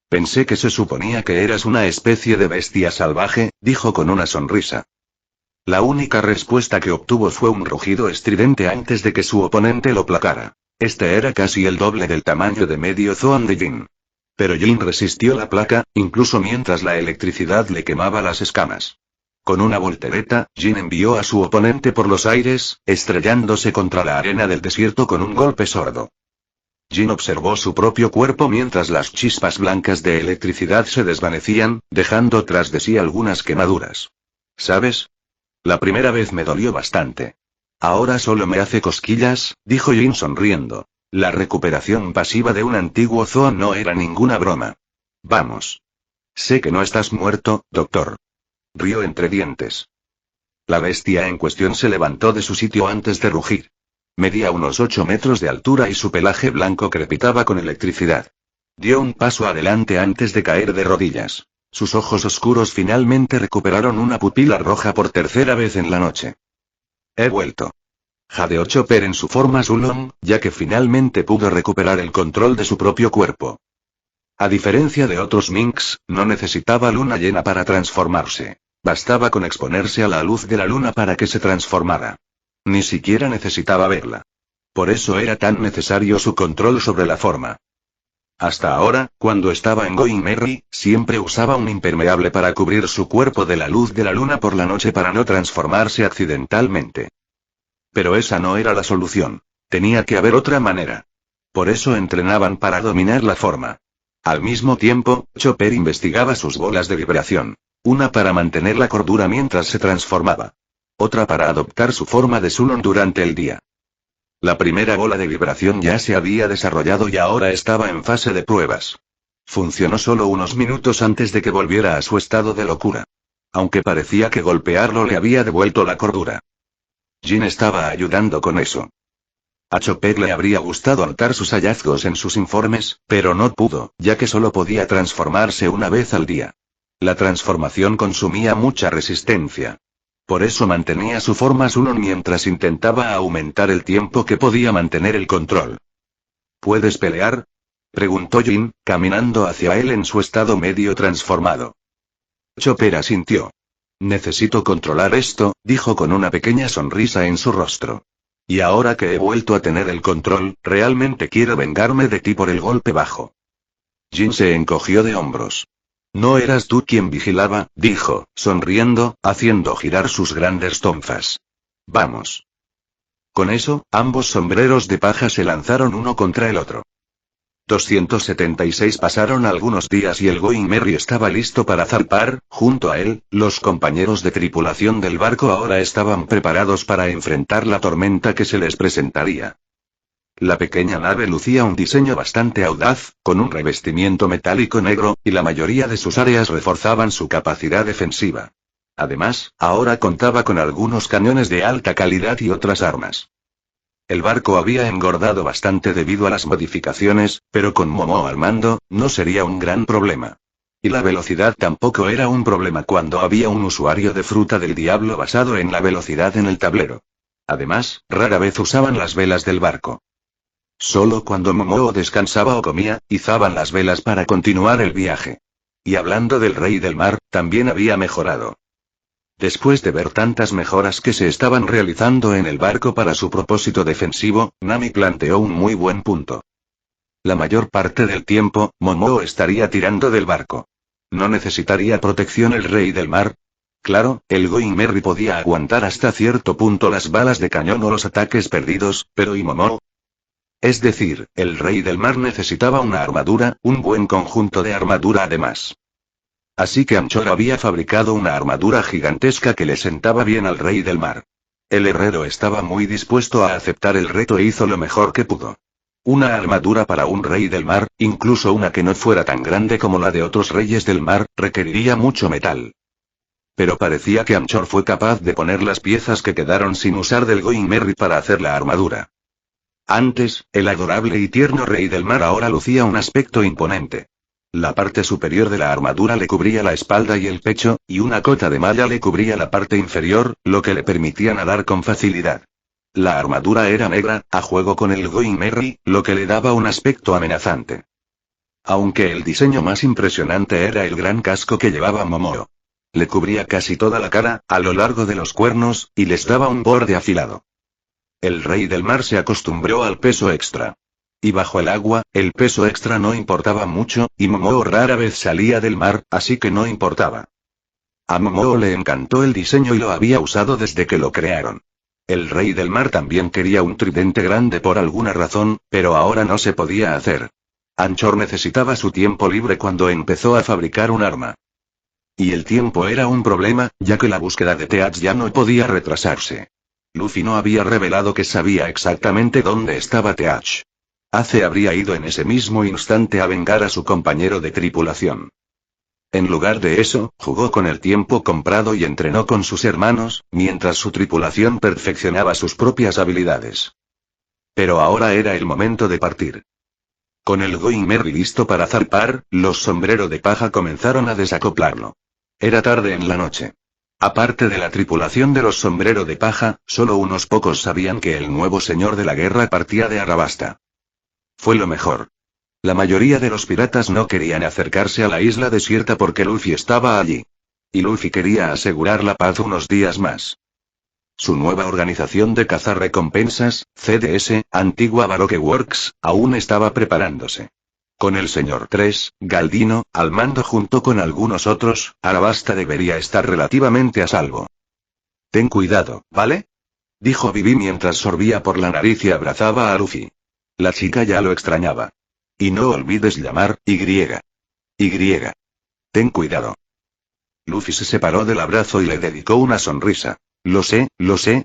Pensé que se suponía que eras una especie de bestia salvaje, dijo con una sonrisa. La única respuesta que obtuvo fue un rugido estridente antes de que su oponente lo placara. Este era casi el doble del tamaño de medio Zoan de Jin. Pero Jin resistió la placa, incluso mientras la electricidad le quemaba las escamas. Con una voltereta, Jin envió a su oponente por los aires, estrellándose contra la arena del desierto con un golpe sordo. Jin observó su propio cuerpo mientras las chispas blancas de electricidad se desvanecían, dejando tras de sí algunas quemaduras. ¿Sabes? La primera vez me dolió bastante. Ahora solo me hace cosquillas, dijo Jin sonriendo. La recuperación pasiva de un antiguo Zoan no era ninguna broma. Vamos. Sé que no estás muerto, doctor. Rió entre dientes. La bestia en cuestión se levantó de su sitio antes de rugir. Medía unos 8 metros de altura y su pelaje blanco crepitaba con electricidad. Dio un paso adelante antes de caer de rodillas. Sus ojos oscuros finalmente recuperaron una pupila roja por tercera vez en la noche. He vuelto. Jadeó Chopper en su forma Sulong, ya que finalmente pudo recuperar el control de su propio cuerpo. A diferencia de otros minks, no necesitaba luna llena para transformarse. Bastaba con exponerse a la luz de la luna para que se transformara. Ni siquiera necesitaba verla. Por eso era tan necesario su control sobre la forma. Hasta ahora, cuando estaba en Going Merry, siempre usaba un impermeable para cubrir su cuerpo de la luz de la luna por la noche para no transformarse accidentalmente. Pero esa no era la solución. Tenía que haber otra manera. Por eso entrenaban para dominar la forma. Al mismo tiempo, Chopper investigaba sus bolas de vibración. Una para mantener la cordura mientras se transformaba. Otra para adoptar su forma de Sulong durante el día. La primera bola de vibración ya se había desarrollado y ahora estaba en fase de pruebas. Funcionó solo unos minutos antes de que volviera a su estado de locura. Aunque parecía que golpearlo le había devuelto la cordura. Jin estaba ayudando con eso. A Chopper le habría gustado anotar sus hallazgos en sus informes, pero no pudo, ya que solo podía transformarse una vez al día. La transformación consumía mucha resistencia. Por eso mantenía su forma Sulong mientras intentaba aumentar el tiempo que podía mantener el control. ¿Puedes pelear?, preguntó Jin, caminando hacia él en su estado medio transformado. Chopper asintió. Necesito controlar esto, dijo con una pequeña sonrisa en su rostro. Y ahora que he vuelto a tener el control, realmente quiero vengarme de ti por el golpe bajo. Jin se encogió de hombros. No eras tú quien vigilaba, dijo, sonriendo, haciendo girar sus grandes tonfas. Vamos. Con eso, ambos sombreros de paja se lanzaron uno contra el otro. 276 pasaron algunos días y el Going Merry estaba listo para zarpar. Junto a él, los compañeros de tripulación del barco ahora estaban preparados para enfrentar la tormenta que se les presentaría. La pequeña nave lucía un diseño bastante audaz, con un revestimiento metálico negro, y la mayoría de sus áreas reforzaban su capacidad defensiva. Además, ahora contaba con algunos cañones de alta calidad y otras armas. El barco había engordado bastante debido a las modificaciones, pero con Momo al mando, no sería un gran problema. Y la velocidad tampoco era un problema cuando había un usuario de fruta del diablo basado en la velocidad en el tablero. Además, rara vez usaban las velas del barco. Solo cuando Momo descansaba o comía, izaban las velas para continuar el viaje. Y hablando del Rey del Mar, también había mejorado. Después de ver tantas mejoras que se estaban realizando en el barco para su propósito defensivo, Nami planteó un muy buen punto. La mayor parte del tiempo, Momo estaría tirando del barco. ¿No necesitaría protección el Rey del Mar? Claro, el Going Merry podía aguantar hasta cierto punto las balas de cañón o los ataques perdidos, pero ¿y Momo? Es decir, el Rey del Mar necesitaba una armadura, un buen conjunto de armadura además. Así que Anchor había fabricado una armadura gigantesca que le sentaba bien al Rey del Mar. El herrero estaba muy dispuesto a aceptar el reto e hizo lo mejor que pudo. Una armadura para un Rey del Mar, incluso una que no fuera tan grande como la de otros reyes del mar, requeriría mucho metal. Pero parecía que Anchor fue capaz de poner las piezas que quedaron sin usar del Going Merry para hacer la armadura. Antes, el adorable y tierno Rey del Mar ahora lucía un aspecto imponente. La parte superior de la armadura le cubría la espalda y el pecho, y una cota de malla le cubría la parte inferior, lo que le permitía nadar con facilidad. La armadura era negra, a juego con el Going Merry, lo que le daba un aspecto amenazante. Aunque el diseño más impresionante era el gran casco que llevaba Momoa. Le cubría casi toda la cara, a lo largo de los cuernos, y les daba un borde afilado. El rey del mar se acostumbró al peso extra. Y bajo el agua, el peso extra no importaba mucho, y Momoa rara vez salía del mar, así que no importaba. A Momoa le encantó el diseño y lo había usado desde que lo crearon. El rey del mar también quería un tridente grande por alguna razón, pero ahora no se podía hacer. Anchor necesitaba su tiempo libre cuando empezó a fabricar un arma. Y el tiempo era un problema, ya que la búsqueda de Teach ya no podía retrasarse. Luffy no había revelado que sabía exactamente dónde estaba Teach. Ace habría ido en ese mismo instante a vengar a su compañero de tripulación. En lugar de eso, jugó con el tiempo comprado y entrenó con sus hermanos, mientras su tripulación perfeccionaba sus propias habilidades. Pero ahora era el momento de partir. Con el Going Merry listo para zarpar, los sombreros de paja comenzaron a desacoplarlo. Era tarde en la noche. Aparte de la tripulación de los sombreros de paja, solo unos pocos sabían que el nuevo señor de la guerra partía de Arabasta. Fue lo mejor. La mayoría de los piratas no querían acercarse a la isla desierta porque Luffy estaba allí. Y Luffy quería asegurar la paz unos días más. Su nueva organización de cazarrecompensas, CDS, antigua Baroque Works, aún estaba preparándose. Con el señor 3, Galdino, al mando junto con algunos otros, Arabasta debería estar relativamente a salvo. Ten cuidado, ¿vale? Dijo Vivi mientras sorbía por la nariz y abrazaba a Luffy. La chica ya lo extrañaba. Y no olvides llamar, Y. Ten cuidado. Luffy se separó del abrazo y le dedicó una sonrisa. Lo sé,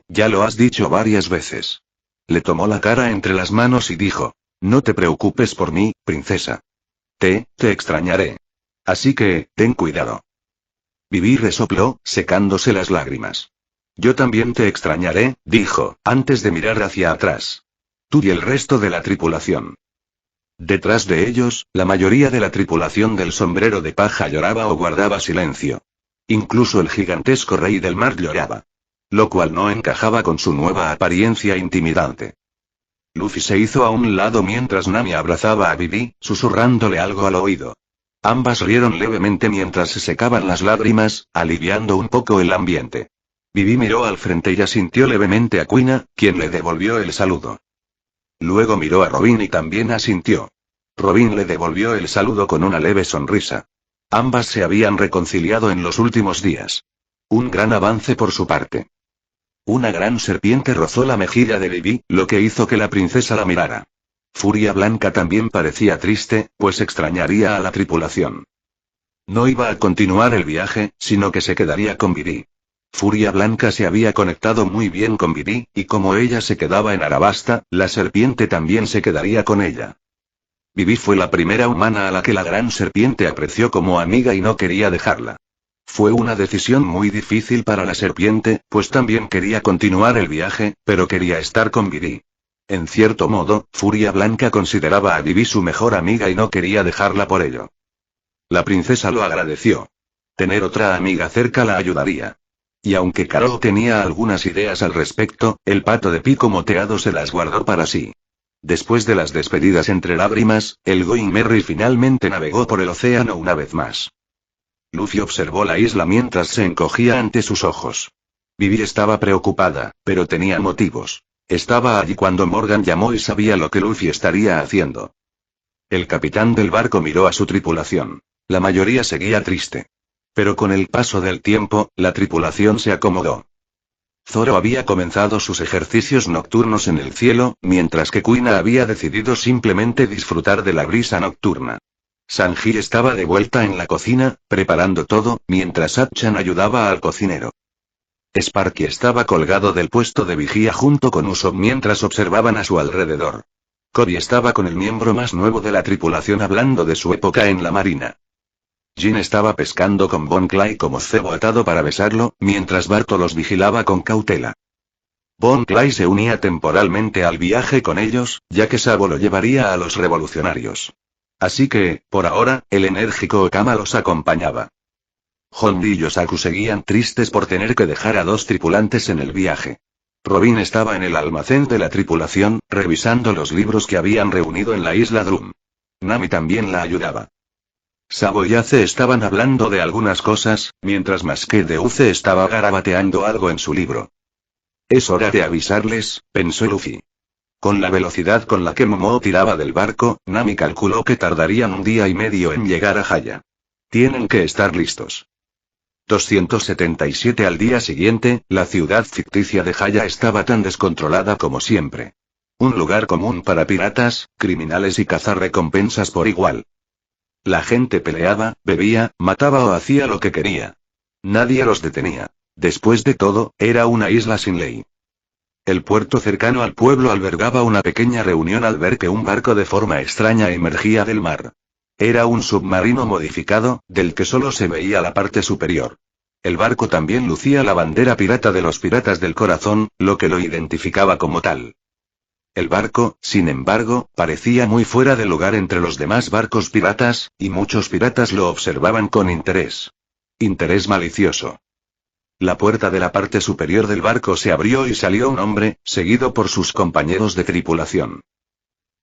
ya lo has dicho varias veces. Le tomó la cara entre las manos y dijo, no te preocupes por mí, princesa. Te extrañaré. Así que, ten cuidado. Vivi resopló, secándose las lágrimas. Yo también te extrañaré, dijo, antes de mirar hacia atrás. Tú y el resto de la tripulación. Detrás de ellos, la mayoría de la tripulación del sombrero de paja lloraba o guardaba silencio. Incluso el gigantesco rey del mar lloraba. Lo cual no encajaba con su nueva apariencia intimidante. Luffy se hizo a un lado mientras Nami abrazaba a Vivi, susurrándole algo al oído. Ambas rieron levemente mientras se secaban las lágrimas, aliviando un poco el ambiente. Vivi miró al frente y asintió levemente a Kuina, quien le devolvió el saludo. Luego miró a Robin y también asintió. Robin le devolvió el saludo con una leve sonrisa. Ambas se habían reconciliado en los últimos días. Un gran avance por su parte. Una gran serpiente rozó la mejilla de Vivi, lo que hizo que la princesa la mirara. Furia Blanca también parecía triste, pues extrañaría a la tripulación. No iba a continuar el viaje, sino que se quedaría con Vivi. Furia Blanca se había conectado muy bien con Vivi, y como ella se quedaba en Arabasta, la serpiente también se quedaría con ella. Vivi fue la primera humana a la que la gran serpiente apreció como amiga y no quería dejarla. Fue una decisión muy difícil para la serpiente, pues también quería continuar el viaje, pero quería estar con Vivi. En cierto modo, Furia Blanca consideraba a Vivi su mejor amiga y no quería dejarla por ello. La princesa lo agradeció. Tener otra amiga cerca la ayudaría. Y aunque Carol tenía algunas ideas al respecto, el pato de pico moteado se las guardó para sí. Después de las despedidas entre lágrimas, el Going Merry finalmente navegó por el océano una vez más. Luffy observó la isla mientras se encogía ante sus ojos. Vivi estaba preocupada, pero tenía motivos. Estaba allí cuando Morgan llamó y sabía lo que Luffy estaría haciendo. El capitán del barco miró a su tripulación. La mayoría seguía triste. Pero con el paso del tiempo, la tripulación se acomodó. Zoro había comenzado sus ejercicios nocturnos en el cielo, mientras que Kuina había decidido simplemente disfrutar de la brisa nocturna. Sanji estaba de vuelta en la cocina, preparando todo, mientras Hatchan ayudaba al cocinero. Sparky estaba colgado del puesto de vigía junto con Usopp mientras observaban a su alrededor. Kobe estaba con el miembro más nuevo de la tripulación hablando de su época en la marina. Jin estaba pescando con Bon Clay como cebo atado para besarlo, mientras Barto los vigilaba con cautela. Bon Clay se unía temporalmente al viaje con ellos, ya que Sabo lo llevaría a los revolucionarios. Así que, por ahora, el enérgico Okama los acompañaba. Honri y Yosaku seguían tristes por tener que dejar a dos tripulantes en el viaje. Robin estaba en el almacén de la tripulación, revisando los libros que habían reunido en la isla Drum. Nami también la ayudaba. Sabo y Ace estaban hablando de algunas cosas, mientras Masque de Uce estaba garabateando algo en su libro. Es hora de avisarles, pensó Luffy. Con la velocidad con la que Momo tiraba del barco, Nami calculó que tardarían un día y medio en llegar a Haya. Tienen que estar listos. 277 Al día siguiente, la ciudad ficticia de Haya estaba tan descontrolada como siempre. Un lugar común para piratas, criminales y cazarrecompensas por igual. La gente peleaba, bebía, mataba o hacía lo que quería. Nadie los detenía. Después de todo, era una isla sin ley. El puerto cercano al pueblo albergaba una pequeña reunión al ver que un barco de forma extraña emergía del mar. Era un submarino modificado, del que solo se veía la parte superior. El barco también lucía la bandera pirata de los Piratas del Corazón, lo que lo identificaba como tal. El barco, sin embargo, parecía muy fuera de lugar entre los demás barcos piratas, y muchos piratas lo observaban con interés. Interés malicioso. La puerta de la parte superior del barco se abrió y salió un hombre, seguido por sus compañeros de tripulación.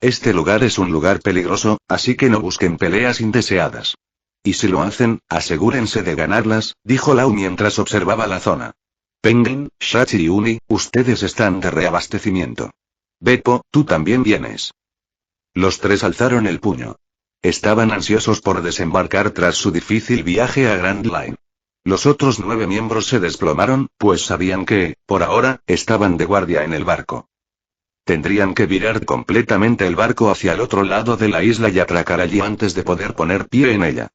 Este lugar es un lugar peligroso, así que no busquen peleas indeseadas. Y si lo hacen, asegúrense de ganarlas, dijo Lau mientras observaba la zona. Penguin, Shachi y Uni, ustedes están de reabastecimiento. Beppo, tú también vienes. Los tres alzaron el puño. Estaban ansiosos por desembarcar tras su difícil viaje a Grand Line. Los otros 9 miembros se desplomaron, pues sabían que, por ahora, estaban de guardia en el barco. Tendrían que virar completamente el barco hacia el otro lado de la isla y atracar allí antes de poder poner pie en ella.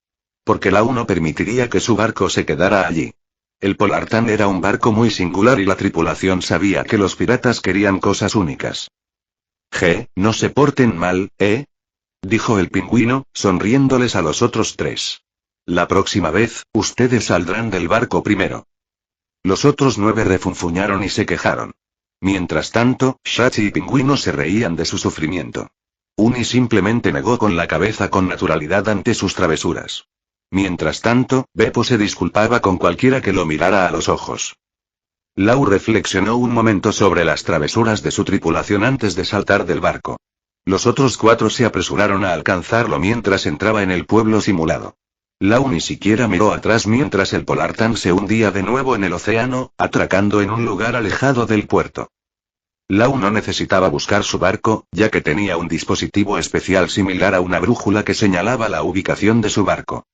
Porque Lau no permitiría que su barco se quedara allí. El Polartan era un barco muy singular y la tripulación sabía que los piratas querían cosas únicas. No se porten mal, ¿eh? Dijo el pingüino, sonriéndoles a los otros 3. La próxima vez, ustedes saldrán del barco primero. Los otros 9 refunfuñaron y se quejaron. Mientras tanto, Shachi y Pingüino se reían de su sufrimiento. Uni simplemente negó con la cabeza con naturalidad ante sus travesuras. Mientras tanto, Beppo se disculpaba con cualquiera que lo mirara a los ojos. Lau reflexionó un momento sobre las travesuras de su tripulación antes de saltar del barco. Los otros 4 se apresuraron a alcanzarlo mientras entraba en el pueblo simulado. Lau ni siquiera miró atrás mientras el Polartan se hundía de nuevo en el océano, atracando en un lugar alejado del puerto. Lau no necesitaba buscar su barco, ya que tenía un dispositivo especial similar a una brújula que señalaba la ubicación de su barco.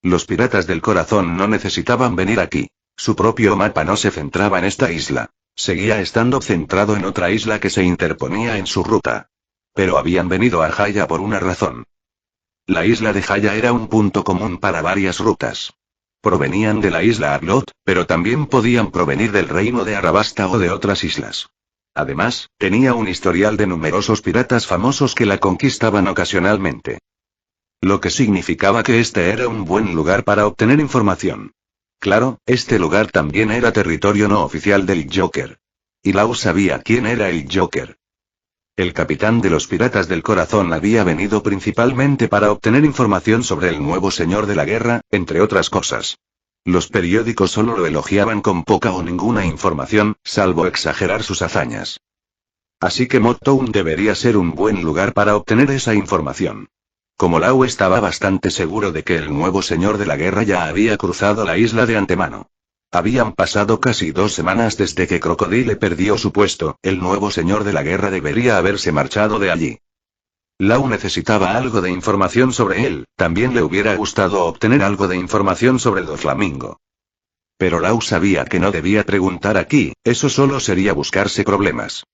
Los Piratas del Corazón no necesitaban venir aquí. Su propio mapa no se centraba en esta isla. Seguía estando centrado en otra isla que se interponía en su ruta. Pero habían venido a Haya por una razón. La isla de Haya era un punto común para varias rutas. Provenían de la isla Arlot, pero también podían provenir del reino de Arabasta o de otras islas. Además, tenía un historial de numerosos piratas famosos que la conquistaban ocasionalmente. Lo que significaba que este era un buen lugar para obtener información. Claro, este lugar también era territorio no oficial del Joker. Y Lau sabía quién era el Joker. El capitán de los Piratas del Corazón había venido principalmente para obtener información sobre el nuevo señor de la guerra, entre otras cosas. Los periódicos solo lo elogiaban con poca o ninguna información, salvo exagerar sus hazañas. Así que Motown debería ser un buen lugar para obtener esa información. Como Lau estaba bastante seguro de que el nuevo señor de la guerra ya había cruzado la isla de antemano. Habían pasado casi 2 semanas desde que Crocodile perdió su puesto, el nuevo señor de la guerra debería haberse marchado de allí. Lau necesitaba algo de información sobre él, también le hubiera gustado obtener algo de información sobre Doflamingo. Pero Lau sabía que no debía preguntar aquí, eso solo sería buscarse problemas.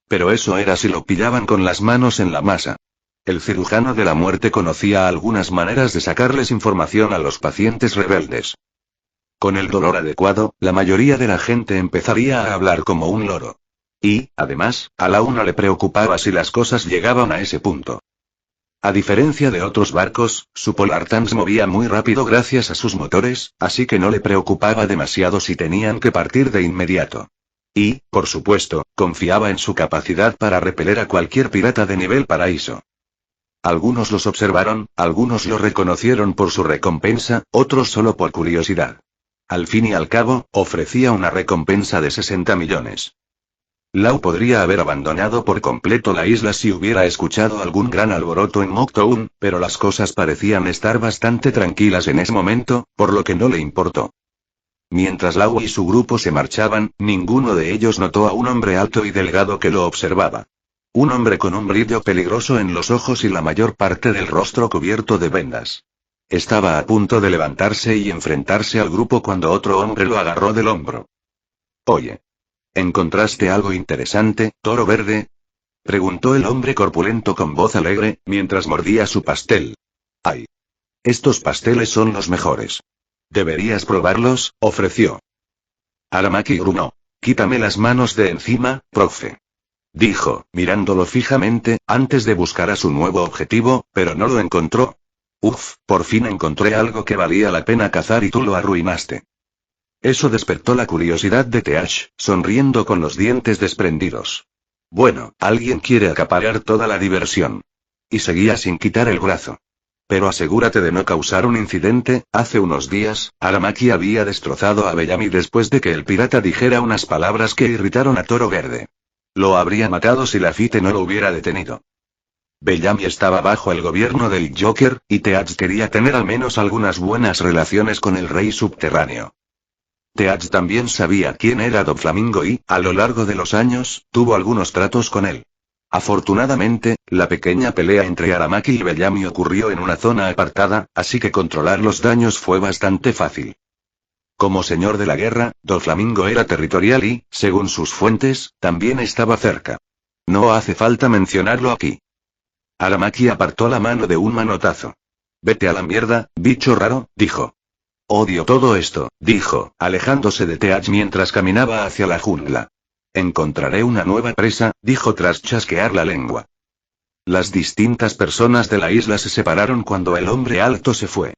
Pero eso era si lo pillaban con las manos en la masa. El cirujano de la muerte conocía algunas maneras de sacarles información a los pacientes rebeldes. Con el dolor adecuado, la mayoría de la gente empezaría a hablar como un loro. Y, además, a Lau no le preocupaba si las cosas llegaban a ese punto. A diferencia de otros barcos, su Polartan se movía muy rápido gracias a sus motores, así que no le preocupaba demasiado si tenían que partir de inmediato. Y, por supuesto, confiaba en su capacidad para repeler a cualquier pirata de nivel paraíso. Algunos los observaron, algunos lo reconocieron por su recompensa, otros solo por curiosidad. Al fin y al cabo, ofrecía una recompensa de 60 millones. Lau podría haber abandonado por completo la isla si hubiera escuchado algún gran alboroto en Mocktown, pero las cosas parecían estar bastante tranquilas en ese momento, por lo que no le importó. Mientras Lau y su grupo se marchaban, ninguno de ellos notó a un hombre alto y delgado que lo observaba. Un hombre con un brillo peligroso en los ojos y la mayor parte del rostro cubierto de vendas. Estaba a punto de levantarse y enfrentarse al grupo cuando otro hombre lo agarró del hombro. Oye. ¿Encontraste algo interesante, Toro Verde? Preguntó el hombre corpulento con voz alegre, mientras mordía su pastel. ¡Ay! Estos pasteles son los mejores. Deberías probarlos, ofreció. Aramaki gruñó. Quítame las manos de encima, profe. Dijo, mirándolo fijamente, antes de buscar a su nuevo objetivo, pero no lo encontró. Uf, por fin encontré algo que valía la pena cazar y tú lo arruinaste. Eso despertó la curiosidad de Teach, sonriendo con los dientes desprendidos. Bueno, alguien quiere acaparar toda la diversión. Y seguía sin quitar el brazo. Pero asegúrate de no causar un incidente. Hace unos días, Aramaki había destrozado a Bellamy después de que el pirata dijera unas palabras que irritaron a Toro Verde. Lo habría matado si Lafitte no lo hubiera detenido. Bellamy estaba bajo el gobierno del Joker, y Teach quería tener al menos algunas buenas relaciones con el rey subterráneo. Teach también sabía quién era Doflamingo y, a lo largo de los años, tuvo algunos tratos con él. Afortunadamente, la pequeña pelea entre Aramaki y Bellamy ocurrió en una zona apartada, así que controlar los daños fue bastante fácil. Como señor de la guerra, Doflamingo era territorial y, según sus fuentes, también estaba cerca. No hace falta mencionarlo aquí. Aramaki apartó la mano de un manotazo. Vete a la mierda, bicho raro, dijo. Odio todo esto, dijo, alejándose de Teach mientras caminaba hacia la jungla. Encontraré una nueva presa, dijo tras chasquear la lengua. Las distintas personas de la isla se separaron cuando el hombre alto se fue.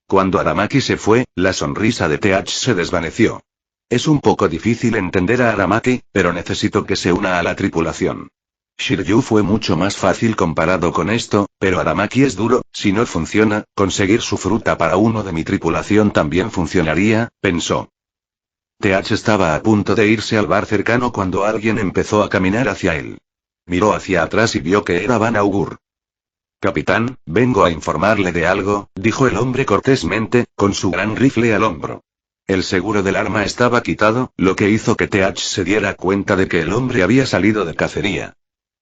Cuando Aramaki se fue, la sonrisa de Teach se desvaneció. Es un poco difícil entender a Aramaki, pero necesito que se una a la tripulación. Shiryu fue mucho más fácil comparado con esto, pero Aramaki es duro. Si no funciona, conseguir su fruta para uno de mi tripulación también funcionaría, pensó. Teach estaba a punto de irse al bar cercano cuando alguien empezó a caminar hacia él. Miró hacia atrás y vio que era Van Augur. Capitán, vengo a informarle de algo, dijo el hombre cortésmente, con su gran rifle al hombro. El seguro del arma estaba quitado, lo que hizo que Teach se diera cuenta de que el hombre había salido de cacería.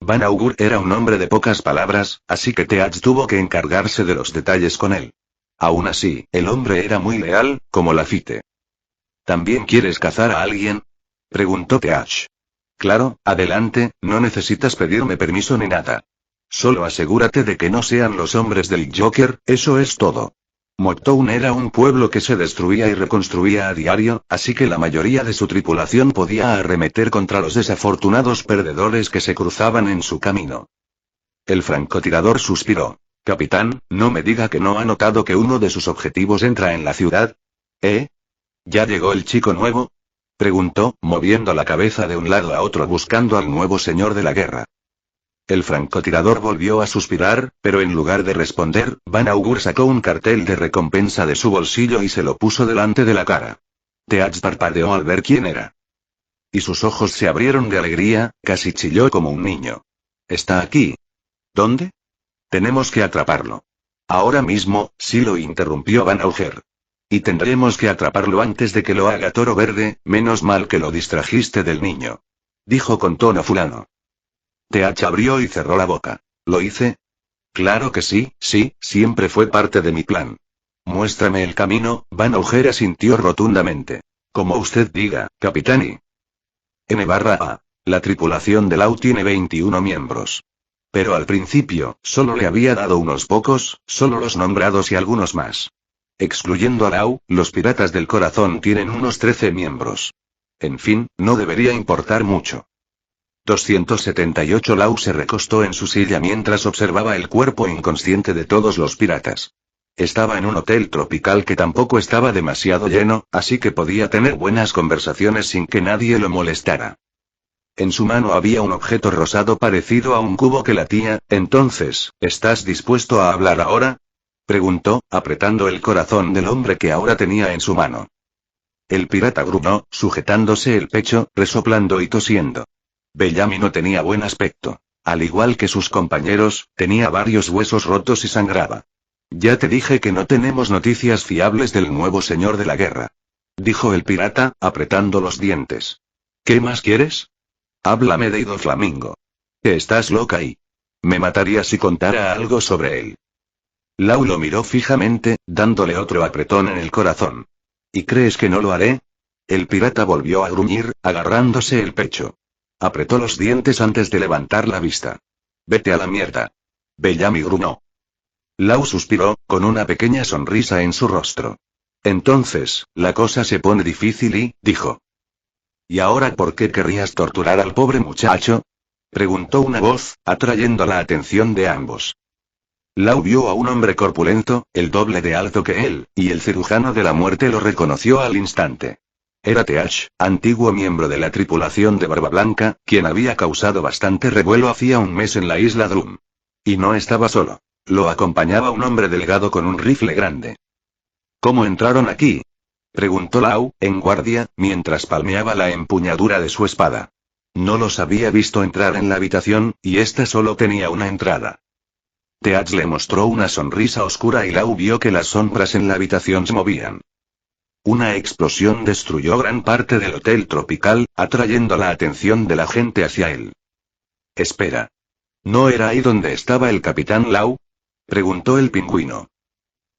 Van Augur era un hombre de pocas palabras, así que Teach tuvo que encargarse de los detalles con él. Aún así, el hombre era muy leal, como Lafitte. ¿También quieres cazar a alguien? Preguntó Teach. Claro, adelante, no necesitas pedirme permiso ni nada. Solo asegúrate de que no sean los hombres del Joker, eso es todo. Mocktown era un pueblo que se destruía y reconstruía a diario, así que la mayoría de su tripulación podía arremeter contra los desafortunados perdedores que se cruzaban en su camino. El francotirador suspiró. Capitán, no me diga que no ha notado que uno de sus objetivos entra en la ciudad. ¿Eh? ¿Ya llegó el chico nuevo? Preguntó, moviendo la cabeza de un lado a otro buscando al nuevo señor de la guerra. El francotirador volvió a suspirar, pero en lugar de responder, Van Augur sacó un cartel de recompensa de su bolsillo y se lo puso delante de la cara. Teach parpadeó al ver quién era. Y sus ojos se abrieron de alegría, casi chilló como un niño. ¿Está aquí? ¿Dónde? Tenemos que atraparlo. Ahora mismo, sí, lo interrumpió Van Augur. Y tendremos que atraparlo antes de que lo haga Toro Verde, menos mal que lo distrajiste del niño. Dijo con tono fulano. Teach abrió y cerró la boca. ¿Lo hice? Claro que sí, siempre fue parte de mi plan. Muéstrame el camino, Van Augur asintió rotundamente. Como usted diga, capitán y... N/A. La tripulación de Lau tiene 21 miembros. Pero al principio, solo le había dado unos pocos, solo los nombrados y algunos más. Excluyendo a Lau, los piratas del corazón tienen unos 13 miembros. En fin, no debería importar mucho. 278 Lau se recostó en su silla mientras observaba el cuerpo inconsciente de todos los piratas. Estaba en un hotel tropical que tampoco estaba demasiado lleno, así que podía tener buenas conversaciones sin que nadie lo molestara. En su mano había un objeto rosado parecido a un cubo que latía. Entonces, ¿estás dispuesto a hablar ahora? Preguntó, apretando el corazón del hombre que ahora tenía en su mano. El pirata gruñó, sujetándose el pecho, resoplando y tosiendo. Bellamy no tenía buen aspecto. Al igual que sus compañeros, tenía varios huesos rotos y sangraba. Ya te dije que no tenemos noticias fiables del nuevo señor de la guerra, dijo el pirata, apretando los dientes. ¿Qué más quieres? Háblame de Doflamingo. ¿Que estás loca y me mataría si contara algo sobre él? Lau lo miró fijamente, dándole otro apretón en el corazón. ¿Y crees que no lo haré? El pirata volvió a gruñir, agarrándose el pecho. Apretó los dientes antes de levantar la vista. Vete a la mierda. Bellamy gruñó. Lau suspiró, con una pequeña sonrisa en su rostro. Entonces, la cosa se pone difícil y, dijo. ¿Y ahora por qué querrías torturar al pobre muchacho? Preguntó una voz, atrayendo la atención de ambos. Lau vio a un hombre corpulento, el doble de alto que él, y el cirujano de la muerte lo reconoció al instante. Era Teach, antiguo miembro de la tripulación de Barba Blanca, quien había causado bastante revuelo hacía un mes en la isla Drum. Y no estaba solo. Lo acompañaba un hombre delgado con un rifle grande. ¿Cómo entraron aquí? Preguntó Lau, en guardia, mientras palmeaba la empuñadura de su espada. No los había visto entrar en la habitación, y esta solo tenía una entrada. Teach le mostró una sonrisa oscura y Lau vio que las sombras en la habitación se movían. Una explosión destruyó gran parte del hotel tropical, atrayendo la atención de la gente hacia él. Espera. ¿No era ahí donde estaba el capitán Lau? Preguntó el pingüino.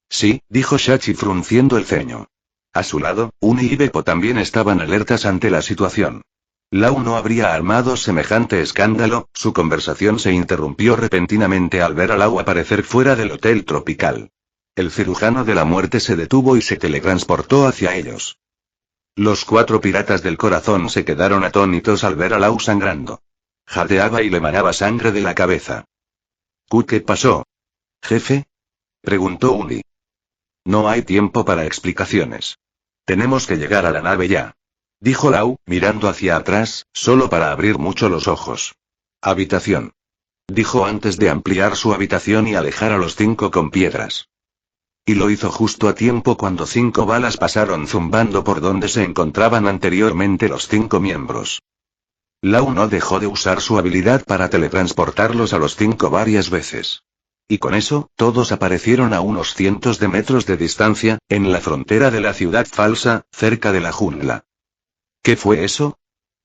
Sí, dijo Shachi frunciendo el ceño. A su lado, Uni y Beppo también estaban alertas ante la situación. Lau no habría armado semejante escándalo, su conversación se interrumpió repentinamente al ver a Lau aparecer fuera del hotel tropical. El cirujano de la muerte se detuvo y se teletransportó hacia ellos. Los 4 piratas del corazón se quedaron atónitos al ver a Lau sangrando. Jadeaba y le manaba sangre de la cabeza. ¿Qué pasó? ¿Jefe? Preguntó Uni. No hay tiempo para explicaciones. Tenemos que llegar a la nave ya, dijo Lau, mirando hacia atrás, solo para abrir mucho los ojos. Habitación, dijo antes de ampliar su habitación y alejar a los 5 con piedras. Y lo hizo justo a tiempo cuando 5 balas pasaron zumbando por donde se encontraban anteriormente los 5 miembros. Lau no dejó de usar su habilidad para teletransportarlos a los 5 varias veces. Y con eso, todos aparecieron a unos cientos de metros de distancia, en la frontera de la ciudad falsa, cerca de la jungla. ¿Qué fue eso?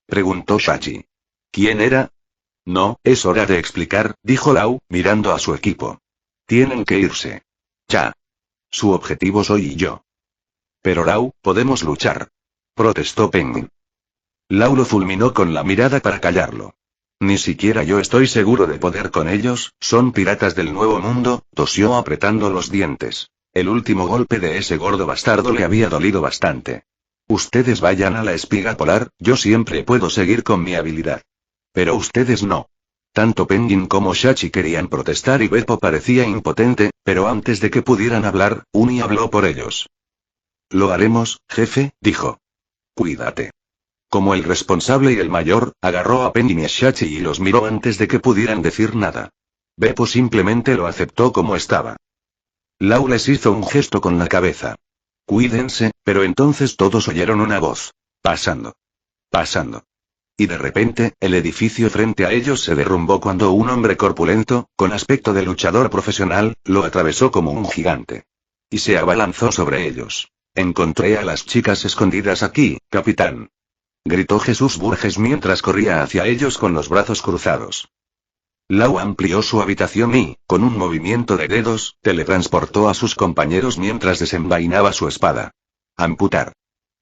Preguntó Shachi. ¿Quién era? No, es hora de explicar, dijo Lau, mirando a su equipo. Tienen que irse. Ya. Su objetivo soy yo. Pero Lau, podemos luchar, protestó Penguin. Lau lo fulminó con la mirada para callarlo. Ni siquiera yo estoy seguro de poder con ellos, son piratas del Nuevo Mundo, tosió apretando los dientes. El último golpe de ese gordo bastardo le había dolido bastante. Ustedes vayan a la espiga polar, yo siempre puedo seguir con mi habilidad. Pero ustedes no. Tanto Penguin como Shachi querían protestar y Beppo parecía impotente, pero antes de que pudieran hablar, Uni habló por ellos. Lo haremos, jefe, dijo. Cuídate. Como el responsable y el mayor, agarró a Penguin y a Shachi y los miró antes de que pudieran decir nada. Beppo simplemente lo aceptó como estaba. Lau les hizo un gesto con la cabeza. Cuídense, pero entonces todos oyeron una voz. Pasando. Pasando. Y de repente, el edificio frente a ellos se derrumbó cuando un hombre corpulento, con aspecto de luchador profesional, lo atravesó como un gigante. Y se abalanzó sobre ellos. Encontré a las chicas escondidas aquí, capitán, gritó Jesús Burges mientras corría hacia ellos con los brazos cruzados. Lau amplió su habitación y, con un movimiento de dedos, teletransportó a sus compañeros mientras desenvainaba su espada. Amputar.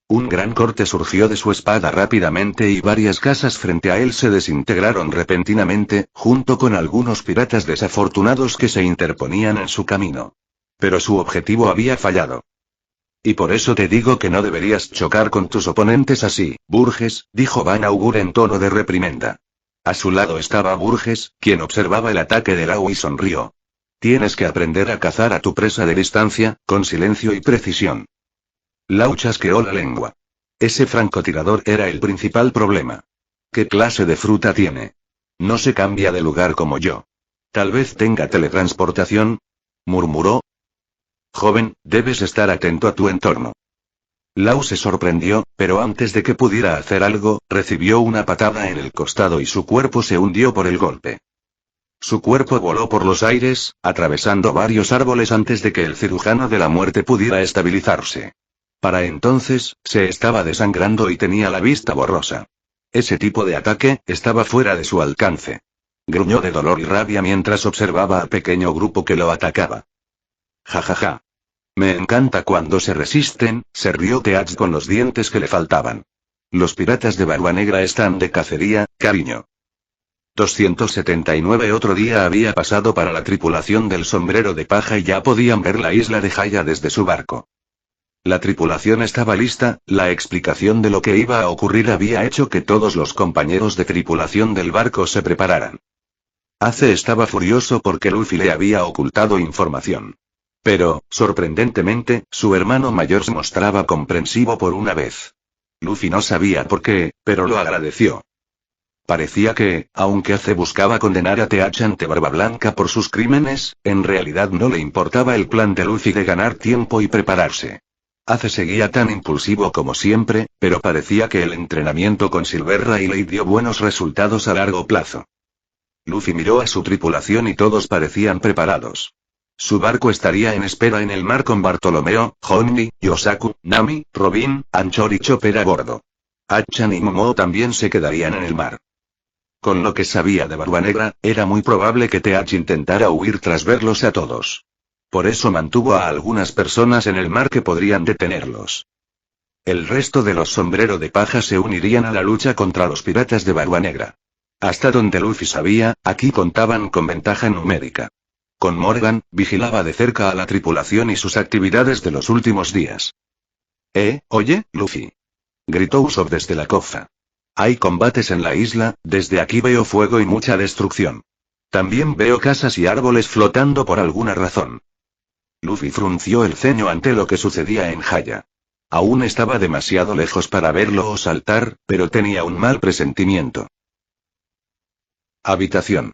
Un gran corte surgió de su espada rápidamente y varias casas frente a él se desintegraron repentinamente, junto con algunos piratas desafortunados que se interponían en su camino. Pero su objetivo había fallado. Y por eso te digo que no deberías chocar con tus oponentes así, Burges, dijo Van Augur en tono de reprimenda. A su lado estaba Burges, quien observaba el ataque de Lau y sonrió. Tienes que aprender a cazar a tu presa de distancia, con silencio y precisión. Lau chasqueó la lengua. Ese francotirador era el principal problema. ¿Qué clase de fruta tiene? No se cambia de lugar como yo. Tal vez tenga teletransportación, murmuró. Joven, debes estar atento a tu entorno. Lau se sorprendió, pero antes de que pudiera hacer algo, recibió una patada en el costado y su cuerpo se hundió por el golpe. Su cuerpo voló por los aires, atravesando varios árboles antes de que el cirujano de la muerte pudiera estabilizarse. Para entonces, se estaba desangrando y tenía la vista borrosa. Ese tipo de ataque estaba fuera de su alcance. Gruñó de dolor y rabia mientras observaba al pequeño grupo que lo atacaba. Jajaja. Me encanta cuando se resisten, se rió Teach con los dientes que le faltaban. Los piratas de Barba Negra están de cacería, cariño. 279 Otro día había pasado para la tripulación del sombrero de paja y ya podían ver la isla de Jaya desde su barco. La tripulación estaba lista, la explicación de lo que iba a ocurrir había hecho que todos los compañeros de tripulación del barco se prepararan. Ace estaba furioso porque Luffy le había ocultado información. Pero, sorprendentemente, su hermano mayor se mostraba comprensivo por una vez. Luffy no sabía por qué, pero lo agradeció. Parecía que, aunque Ace buscaba condenar a Teach ante Barba Blanca por sus crímenes, en realidad no le importaba el plan de Luffy de ganar tiempo y prepararse. Ace seguía tan impulsivo como siempre, pero parecía que el entrenamiento con Silverra le dio buenos resultados a largo plazo. Luffy miró a su tripulación y todos parecían preparados. Su barco estaría en espera en el mar con Bartolomeo, Honmi, Yosaku, Nami, Robin, Anchor y Chopper a bordo. Achan y Momo también se quedarían en el mar. Con lo que sabía de Barba Negra, era muy probable que Teach intentara huir tras verlos a todos. Por eso mantuvo a algunas personas en el mar que podrían detenerlos. El resto de los sombrero de paja se unirían a la lucha contra los piratas de Barba Negra. Hasta donde Luffy sabía, aquí contaban con ventaja numérica. Con Morgan, vigilaba de cerca a la tripulación y sus actividades de los últimos días. Oye, Luffy. Gritó Usopp desde la cofa. Hay combates en la isla, desde aquí veo fuego y mucha destrucción. También veo casas y árboles flotando por alguna razón. Luffy frunció el ceño ante lo que sucedía en Jaya. Aún estaba demasiado lejos para verlo o saltar, pero tenía un mal presentimiento. Habitación.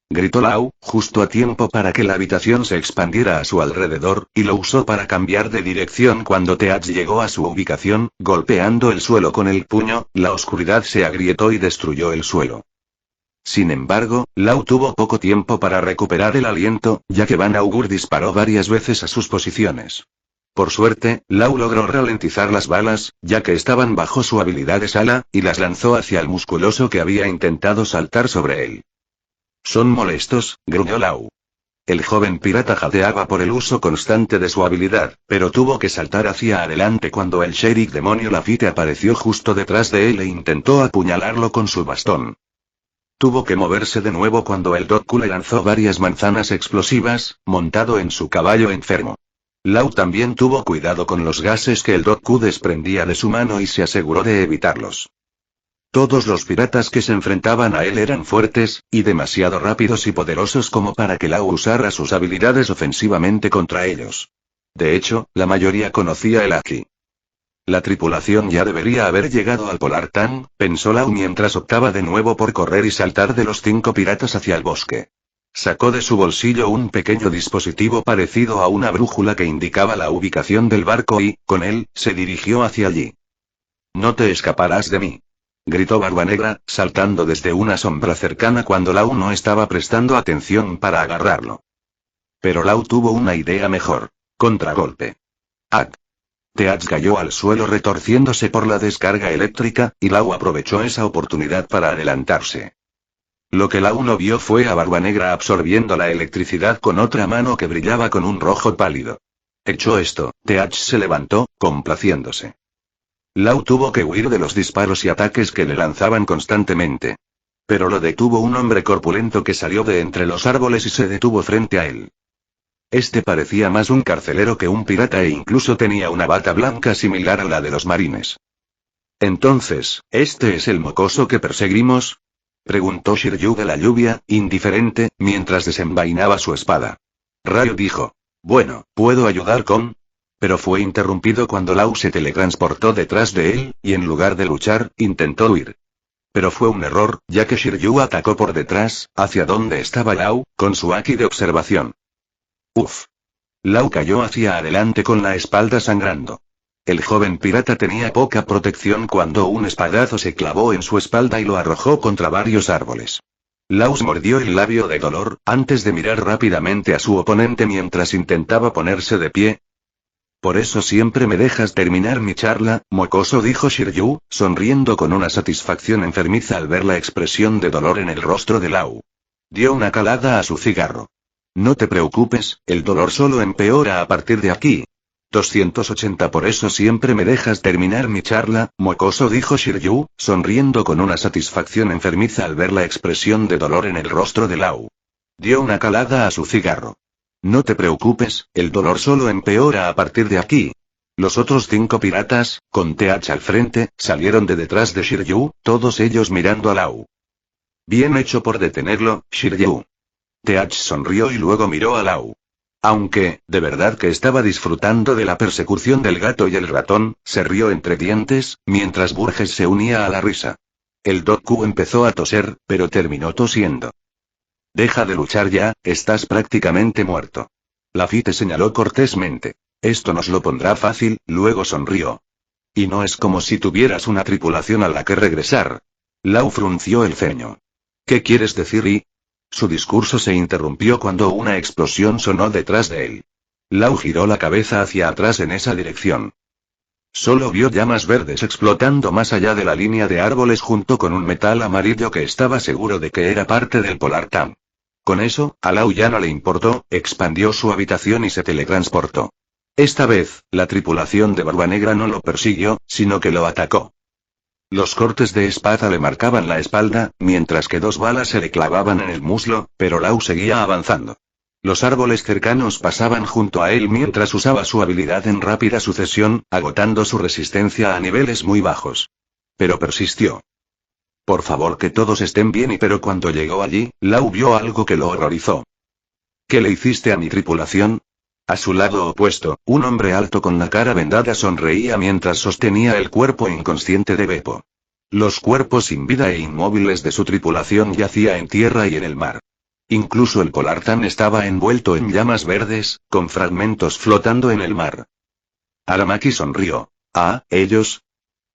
Gritó Lau, justo a tiempo para que la habitación se expandiera a su alrededor, y lo usó para cambiar de dirección cuando Teach llegó a su ubicación, golpeando el suelo con el puño, la oscuridad se agrietó y destruyó el suelo. Sin embargo, Lau tuvo poco tiempo para recuperar el aliento, ya que Van Augur disparó varias veces a sus posiciones. Por suerte, Lau logró ralentizar las balas, ya que estaban bajo su habilidad de sala, y las lanzó hacia el musculoso que había intentado saltar sobre él. Son molestos, gruñó Lau. El joven pirata jadeaba por el uso constante de su habilidad, pero tuvo que saltar hacia adelante cuando el Sheriff demonio Lafitte apareció justo detrás de él e intentó apuñalarlo con su bastón. Tuvo que moverse de nuevo cuando el Doku le lanzó varias manzanas explosivas, montado en su caballo enfermo. Lau también tuvo cuidado con los gases que el Doku desprendía de su mano y se aseguró de evitarlos. Todos los piratas que se enfrentaban a él eran fuertes, y demasiado rápidos y poderosos como para que Lau usara sus habilidades ofensivamente contra ellos. De hecho, la mayoría conocía el Haki. La tripulación ya debería haber llegado al Polar Tan, pensó Lau mientras optaba de nuevo por correr y saltar de los 5 piratas hacia el bosque. Sacó de su bolsillo un pequeño dispositivo parecido a una brújula que indicaba la ubicación del barco y, con él, se dirigió hacia allí. No te escaparás de mí. Gritó Barba Negra, saltando desde una sombra cercana cuando Lau no estaba prestando atención para agarrarlo. Pero Lau tuvo una idea mejor. Contragolpe. ¡Ac! Teach cayó al suelo retorciéndose por la descarga eléctrica, y Lau aprovechó esa oportunidad para adelantarse. Lo que Lau no vio fue a Barba Negra absorbiendo la electricidad con otra mano que brillaba con un rojo pálido. Hecho esto, Teach se levantó, complaciéndose. Lau tuvo que huir de los disparos y ataques que le lanzaban constantemente. Pero lo detuvo un hombre corpulento que salió de entre los árboles y se detuvo frente a él. Este parecía más un carcelero que un pirata e incluso tenía una bata blanca similar a la de los marines. Entonces, ¿este es el mocoso que perseguimos? Preguntó Shiryu de la lluvia, indiferente, mientras desenvainaba su espada. Rayo dijo. Bueno, ¿puedo ayudar con...? Pero fue interrumpido cuando Lau se teletransportó detrás de él, y en lugar de luchar, intentó huir. Pero fue un error, ya que Shiryu atacó por detrás, hacia donde estaba Lau, con su haki de observación. Uf. Lau cayó hacia adelante con la espalda sangrando. El joven pirata tenía poca protección cuando un espadazo se clavó en su espalda y lo arrojó contra varios árboles. Lau mordió el labio de dolor, antes de mirar rápidamente a su oponente mientras intentaba ponerse de pie. Por eso siempre me dejas terminar mi charla, mocoso, dijo Shiryu, sonriendo con una satisfacción enfermiza al ver la expresión de dolor en el rostro de Lau. Dio una calada a su cigarro. No te preocupes, el dolor solo empeora a partir de aquí. 280. Por eso siempre me dejas terminar mi charla, mocoso, dijo Shiryu, sonriendo con una satisfacción enfermiza al ver la expresión de dolor en el rostro de Lau. Dio una calada a su cigarro. No te preocupes, el dolor solo empeora a partir de aquí. Los otros 5 piratas, con TH al frente, salieron de detrás de Shiryu, todos ellos mirando a Lau. Bien hecho por detenerlo, Shiryu. TH sonrió y luego miró a Lau. Aunque, de verdad que estaba disfrutando de la persecución del gato y el ratón, se rió entre dientes, mientras Burgess se unía a la risa. El Doku empezó a toser, pero terminó tosiendo. Deja de luchar ya, estás prácticamente muerto. Lafitte señaló cortésmente. Esto nos lo pondrá fácil, luego sonrió. Y no es como si tuvieras una tripulación a la que regresar. Lau frunció el ceño. ¿Qué quieres decir? Y su discurso se interrumpió cuando una explosión sonó detrás de él. Lau giró la cabeza hacia atrás en esa dirección. Solo vio llamas verdes explotando más allá de la línea de árboles junto con un metal amarillo que estaba seguro de que era parte del Polar Tam. Con eso, a Lau ya no le importó, expandió su habitación y se teletransportó. Esta vez, la tripulación de Barba Negra no lo persiguió, sino que lo atacó. Los cortes de espada le marcaban la espalda, mientras que 2 balas se le clavaban en el muslo, pero Lau seguía avanzando. Los árboles cercanos pasaban junto a él mientras usaba su habilidad en rápida sucesión, agotando su resistencia a niveles muy bajos. Pero persistió. Por favor, que todos estén bien. Pero cuando llegó allí, Lau vio algo que lo horrorizó. ¿Qué le hiciste a mi tripulación? A su lado opuesto, un hombre alto con la cara vendada sonreía mientras sostenía el cuerpo inconsciente de Beppo. Los cuerpos sin vida e inmóviles de su tripulación yacía en tierra y en el mar. Incluso el Polar Tam estaba envuelto en llamas verdes, con fragmentos flotando en el mar. Aramaki sonrió. Ah, ellos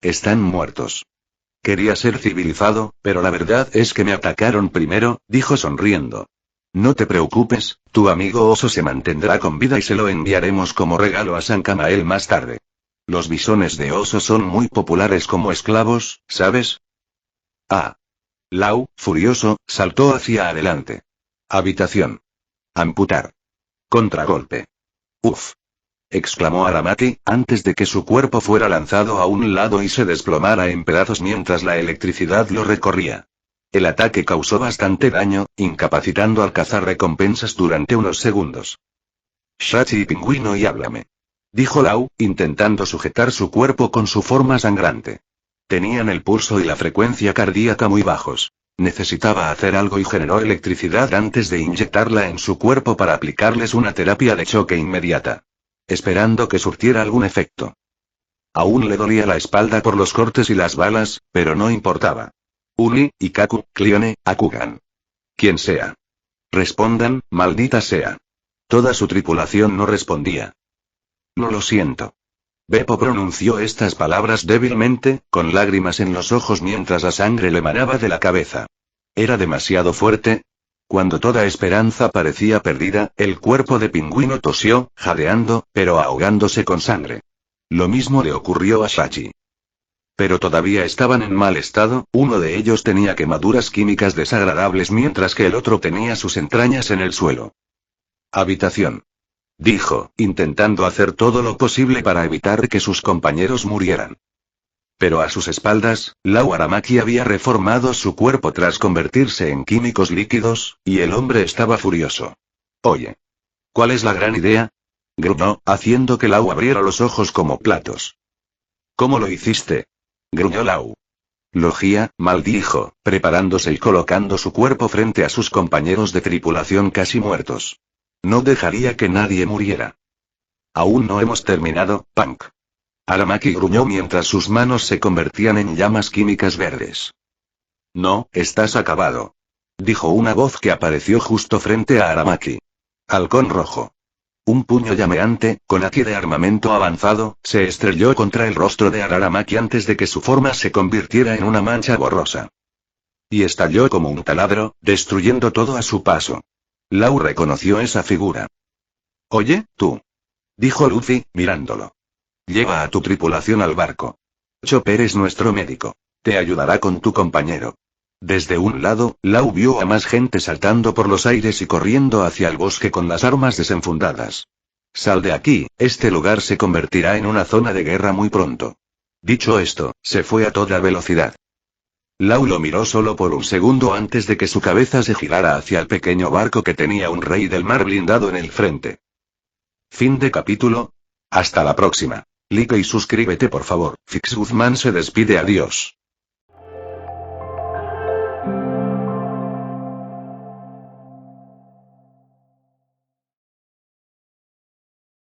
están muertos. Quería ser civilizado, pero la verdad es que me atacaron primero, dijo sonriendo. No te preocupes, tu amigo oso se mantendrá con vida y se lo enviaremos como regalo a San Camael más tarde. Los bisones de oso son muy populares como esclavos, ¿sabes? Ah. Lau, furioso, saltó hacia adelante. Habitación. Amputar. Contragolpe. Uf. Exclamó Aramaki, antes de que su cuerpo fuera lanzado a un lado y se desplomara en pedazos mientras la electricidad lo recorría. El ataque causó bastante daño, incapacitando al cazarrecompensas durante unos segundos. Shachi y pingüino y háblame. Dijo Lau, intentando sujetar su cuerpo con su forma sangrante. Tenían el pulso y la frecuencia cardíaca muy bajos. Necesitaba hacer algo y generó electricidad antes de inyectarla en su cuerpo para aplicarles una terapia de choque inmediata. Esperando que surtiera algún efecto. Aún le dolía la espalda por los cortes y las balas, pero no importaba. Uni, Ikaku, Cleone, Akugan. Quien sea. Respondan, maldita sea. Toda su tripulación no respondía. No lo siento. Beppo pronunció estas palabras débilmente, con lágrimas en los ojos mientras la sangre le manaba de la cabeza. Era demasiado fuerte. Cuando toda esperanza parecía perdida, el cuerpo de pingüino tosió, jadeando, pero ahogándose con sangre. Lo mismo le ocurrió a Shachi. Pero todavía estaban en mal estado, uno de ellos tenía quemaduras químicas desagradables mientras que el otro tenía sus entrañas en el suelo. Habitación. Dijo, intentando hacer todo lo posible para evitar que sus compañeros murieran. Pero a sus espaldas, Lau Aramaki había reformado su cuerpo tras convertirse en químicos líquidos, y el hombre estaba furioso. Oye. ¿Cuál es la gran idea? Gruñó, haciendo que Lau abriera los ojos como platos. ¿Cómo lo hiciste? Gruñó Lau. Logia, maldijo, preparándose y colocando su cuerpo frente a sus compañeros de tripulación casi muertos. No dejaría que nadie muriera. Aún no hemos terminado, Punk. Aramaki gruñó mientras sus manos se convertían en llamas químicas verdes. No, estás acabado. Dijo una voz que apareció justo frente a Aramaki. Halcón rojo. Un puño llameante, con haki de armamento avanzado, se estrelló contra el rostro de Araramaki antes de que su forma se convirtiera en una mancha borrosa. Y estalló como un taladro, destruyendo todo a su paso. Lau reconoció esa figura. «Oye, tú», dijo Luffy, mirándolo. «Lleva a tu tripulación al barco. Chopper es nuestro médico. Te ayudará con tu compañero». Desde un lado, Lau vio a más gente saltando por los aires y corriendo hacia el bosque con las armas desenfundadas. «Sal de aquí, este lugar se convertirá en una zona de guerra muy pronto». Dicho esto, se fue a toda velocidad. Lau lo miró solo por un segundo antes de que su cabeza se girara hacia el pequeño barco que tenía un rey del mar blindado en el frente. Fin de capítulo. Hasta la próxima. Like y suscríbete por favor. Fix Guzmán se despide, adiós.